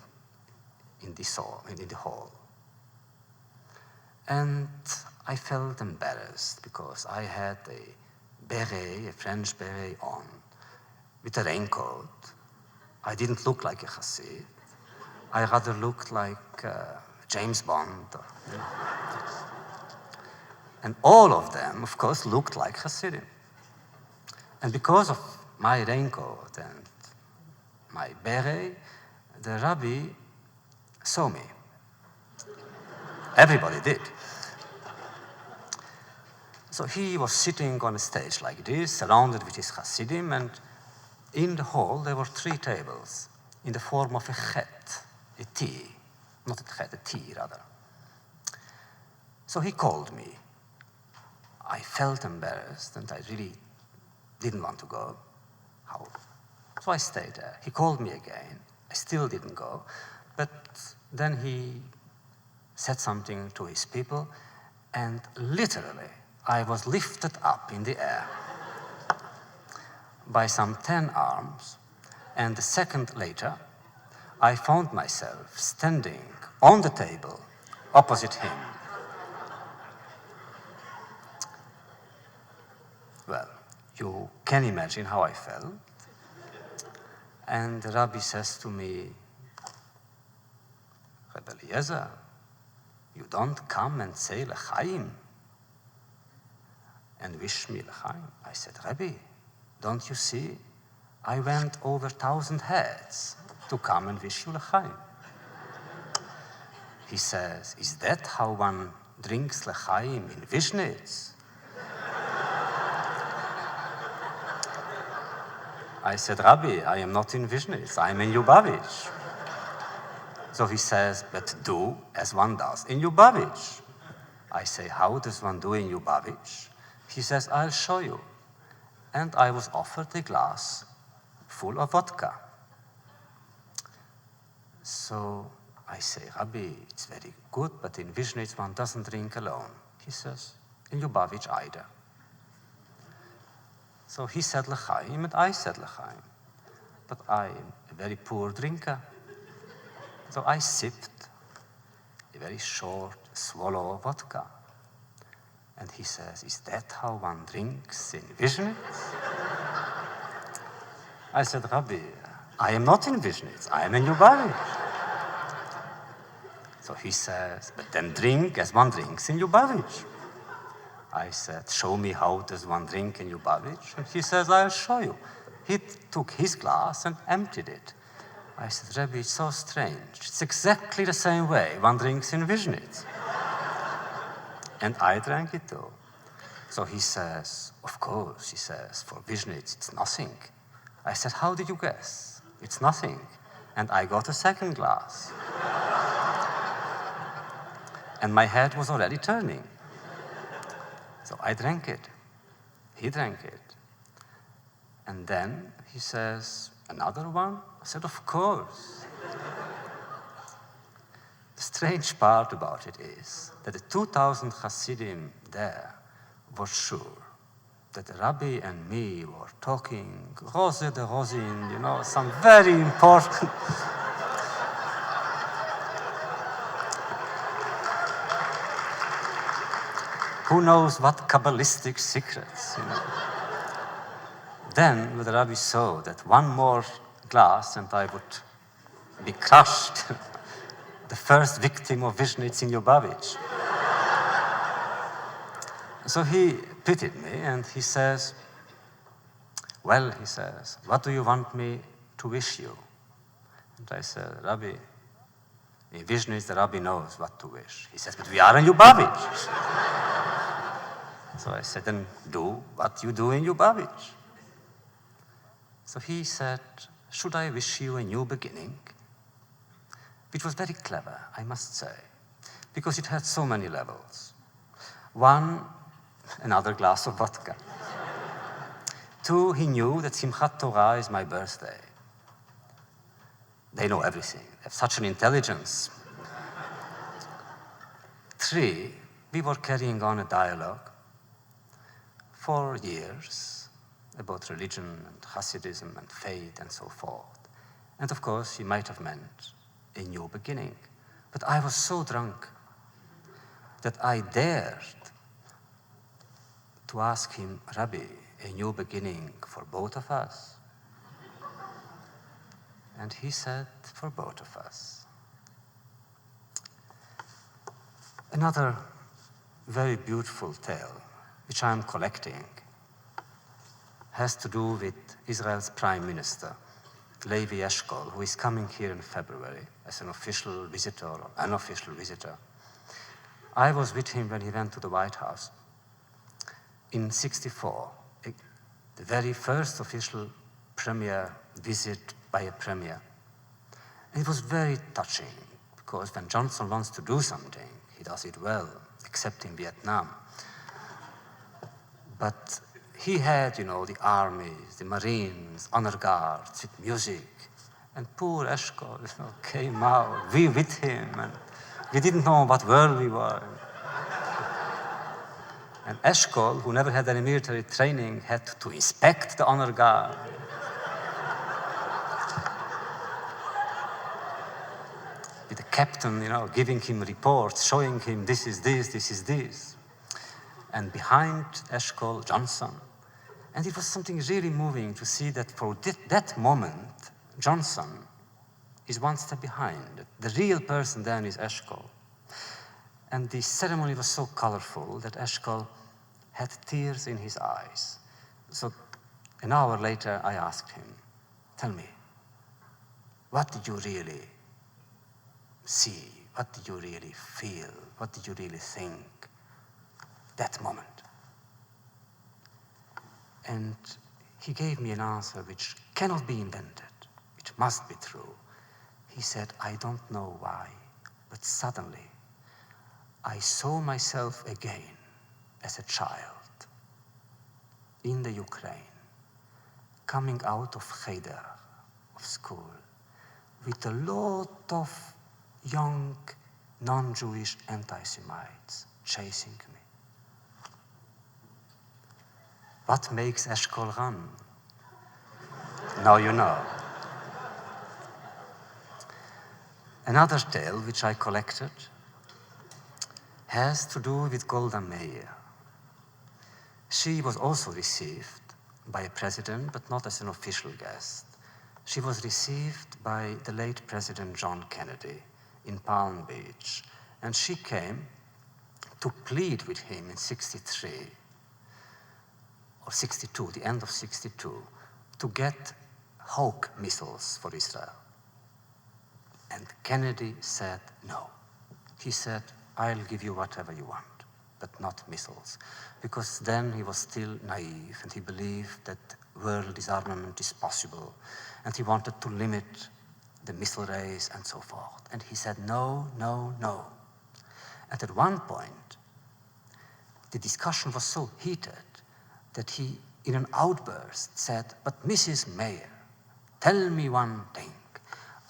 the hall. And I felt embarrassed because I had a beret, a French beret on, with a raincoat. I didn't look like a Hasid. I rather looked like James Bond. And all of them, of course, looked like Hasidim. And because of my raincoat and my beret, the rabbi saw me. Everybody did. So he was sitting on a stage like this, surrounded with his Hasidim, and in the hall there were 3 tables in the form of a chet, a T, not a chet, a T rather. So he called me. I felt embarrassed and I really didn't want to go. How? So I stayed there. He called me again. I still didn't go. But then he said something to his people, and literally I was lifted up in the air by some 10 arms, and a second later I found myself standing on the table opposite him. Well, you can imagine how I felt. And the rabbi says to me, Rabbi Eliezer, you don't come and say L'chaim and wish me L'chaim. I said, Rabbi, don't you see? I went over 1,000 heads to come and wish you L'chaim. He says, is that how one drinks L'chaim in Vishnitz? I said, Rabbi, I am not in Vishnitz, I am in Lubavitch. So he says, but do as one does in Lubavitch. I say, how does one do in Lubavitch? He says, I'll show you. And I was offered a glass full of vodka. So I say, Rabbi, it's very good, but in Vishnitz one doesn't drink alone. He says, in Lubavitch either. So he said L'chaim and I said L'chaim. But I am a very poor drinker. So I sipped a very short swallow of vodka. And he says, is that how one drinks in Vishnitz? I said, Rabbi, I am not in Vishnitz, I am in Lubavitch. So he says, but then drink as one drinks in Lubavitch. I said, show me how does one drink in Lubavitch? And he says, I'll show you. He took his glass and emptied it. I said, Rabbi, it's so strange. It's exactly the same way one drinks in Vishnitz. And I drank it too. So he says, of course, he says, for Vishnitz it's nothing. I said, how did you guess? It's nothing. And I got a second glass. And my head was already turning. So I drank it. He drank it. And then he says, another one? I said, of course. The strange part about it is that the 2,000 Hasidim there were sure that the rabbi and me were talking Rose de Rosin, some very important... Who knows what Kabbalistic secrets, Then the rabbi saw that one more glass and I would be crushed, the first victim of Vishnitz in Lubavitch. So he pitied me and he says, well, he says, what do you want me to wish you? And I said, Rabbi, in Vishnitz the rabbi knows what to wish. He says, but we are in Lubavitch. So I said, then do what you do in Lubavitch. So he said, should I wish you a new beginning? Which was very clever, I must say, because it had so many levels. 1, another glass of vodka. 2, he knew that Simchat Torah is my birthday. They know everything. They have such an intelligence. 3, we were carrying on a dialogue for years about religion and Hasidism and faith and so forth. And of course, he might have meant a new beginning. But I was so drunk that I dared to ask him, Rabbi, a new beginning for both of us? And he said, for both of us. Another very beautiful tale, which I am collecting, has to do with Israel's Prime Minister, Levi Eshkol, who is coming here in February as an official visitor or unofficial visitor. I was with him when he went to the White House in '64, the very first official premier visit by a premier. And it was very touching, because when Johnson wants to do something, he does it well, except in Vietnam. But he had, the armies, the Marines, honor guards with music. And poor Eshkol, came out, we with him, and we didn't know what world we were. And Eshkol, who never had any military training, had to inspect the honor guard. With the captain, giving him reports, showing him this is this, this is this. And behind Eshkol, Johnson. And it was something really moving to see that for that moment, Johnson is one step behind. The real person then is Eshkol. And the ceremony was so colorful that Eshkol had tears in his eyes. So an hour later, I asked him, tell me, what did you really see? What did you really feel? What did you really think that moment? And he gave me an answer which cannot be invented, which must be true. He said, I don't know why, but suddenly I saw myself again as a child in the Ukraine, coming out of cheder, of school, with a lot of young, non-Jewish anti-Semites chasing me. What makes Eshkol run? Now you know. Another tale which I collected has to do with Golda Meir. She was also received by a president, but not as an official guest. She was received by the late President John Kennedy in Palm Beach, and she came to plead with him in '63 or '62, the end of '62, to get Hawk missiles for Israel. And Kennedy said no. He said, I'll give you whatever you want, but not missiles. Because then he was still naive, and he believed that world disarmament is possible, and he wanted to limit the missile race and so forth. And he said no, no, no. And at one point, the discussion was so heated that he, in an outburst, said, but Mrs. Mayor, tell me one thing.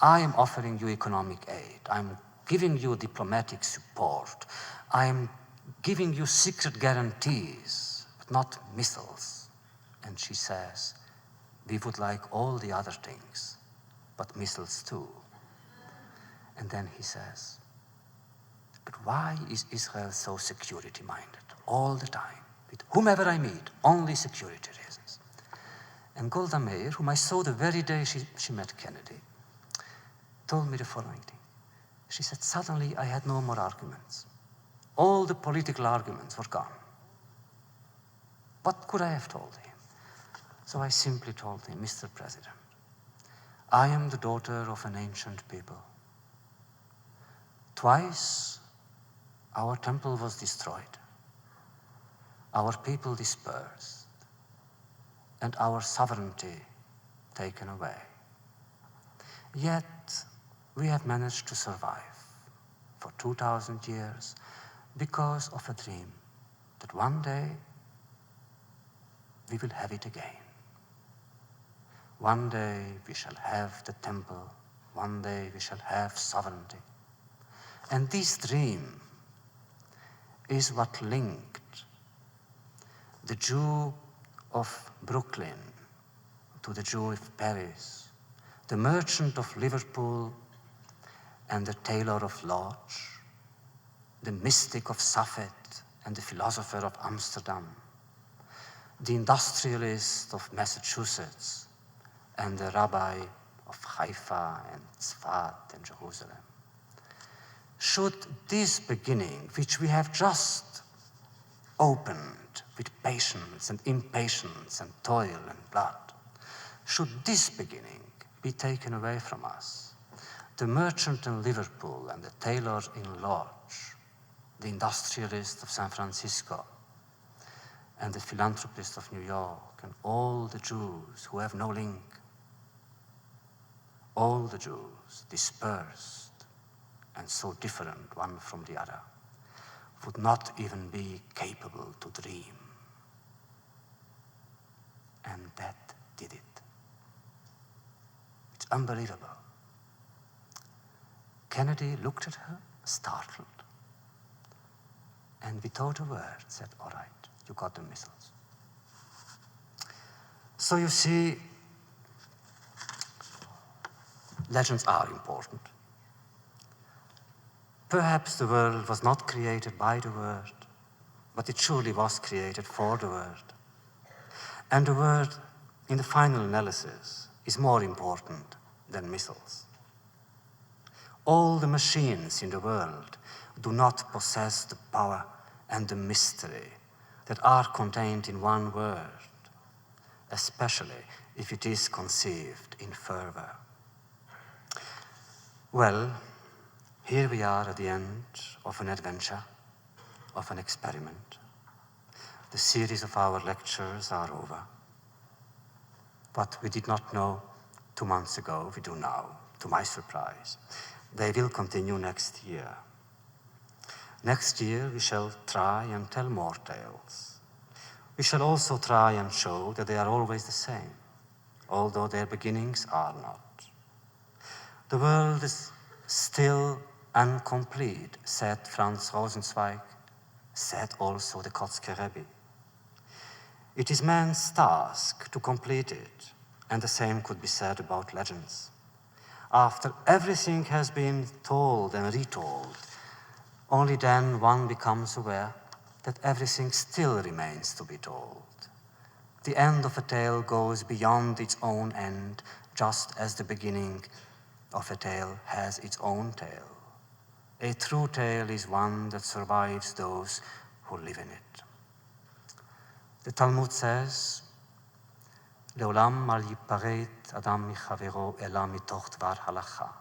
I am offering you economic aid. I'm giving you diplomatic support. I'm giving you secret guarantees, but not missiles. And she says, we would like all the other things, but missiles too. And then he says, but why is Israel so security-minded all the time? With whomever I meet, only security reasons. And Golda Meir, whom I saw the very day she met Kennedy, told me the following thing. She said, suddenly I had no more arguments. All the political arguments were gone. What could I have told him? So I simply told him, Mr. President, I am the daughter of an ancient people. Twice our temple was destroyed, our people dispersed, and our sovereignty taken away. Yet we have managed to survive for 2,000 years because of a dream that one day we will have it again. One day we shall have the temple, one day we shall have sovereignty. And this dream is what linked the Jew of Brooklyn to the Jew of Paris, the merchant of Liverpool and the tailor of Lodge, the mystic of Safed and the philosopher of Amsterdam, the industrialist of Massachusetts and the rabbi of Haifa and Tzfat and Jerusalem. Should this beginning, which we have just opened with patience and impatience and toil and blood, should this beginning be taken away from us, the merchant in Liverpool and the tailor in Lodge the industrialist of San Francisco, and the philanthropist of New York, and all the Jews who have no link, all the Jews dispersed and so different one from the other, would not even be capable to dream. And that did it. It's unbelievable. Kennedy looked at her, startled, and without a word said, "All right, you got the missiles." So you see, legends are important. Perhaps the world was not created by the Word, but it surely was created for the Word. And the Word, in the final analysis, is more important than missiles. All the machines in the world do not possess the power and the mystery that are contained in one word, especially if it is conceived in fervor. Well, here we are at the end of an adventure, of an experiment. The series of our lectures are over. What we did not know 2 months ago, we do now, to my surprise. They will continue next year. Next year, we shall try and tell more tales. We shall also try and show that they are always the same, although their beginnings are not. The world is still incomplete, said Franz Rosenzweig, said also the Kotzker Rebbe. It is man's task to complete it, and the same could be said about legends. After everything has been told and retold, only then one becomes aware that everything still remains to be told. The end of a tale goes beyond its own end, just as the beginning of a tale has its own tale. A true tale is one that survives those who live in it. The Talmud says, "Leolam al yiparet adam mi chavero ela mitoch dvar halacha."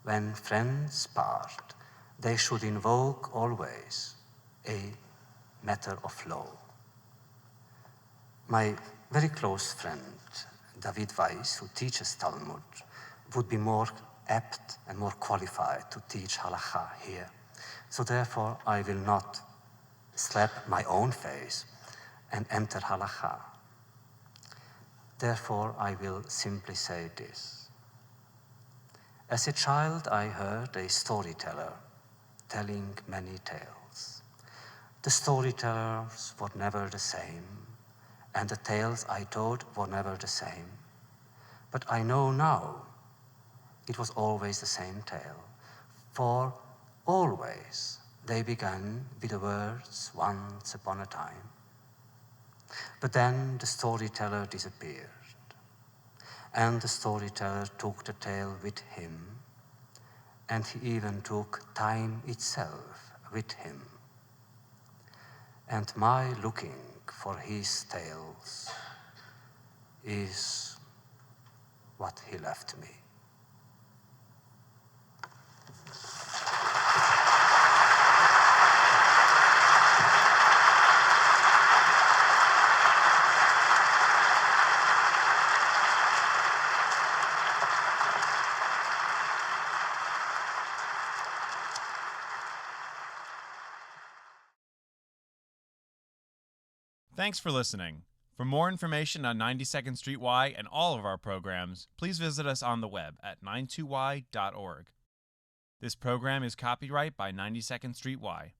When friends part, they should invoke always a matter of law. My very close friend, David Weiss, who teaches Talmud, would be more apt and more qualified to teach halacha here. So therefore, I will not slap my own face and enter halacha. Therefore, I will simply say this. As a child, I heard a storyteller telling many tales. The storytellers were never the same, and the tales I told were never the same. But I know now it was always the same tale, for always they began with the words, "Once upon a time." But then the storyteller disappeared, and the storyteller took the tale with him, and he even took time itself with him. And my looking for his tales is what he left me. Thanks for listening. For more information on 92nd Street Y and all of our programs, please visit us on the web at 92y.org. This program is copyright by 92nd Street Y.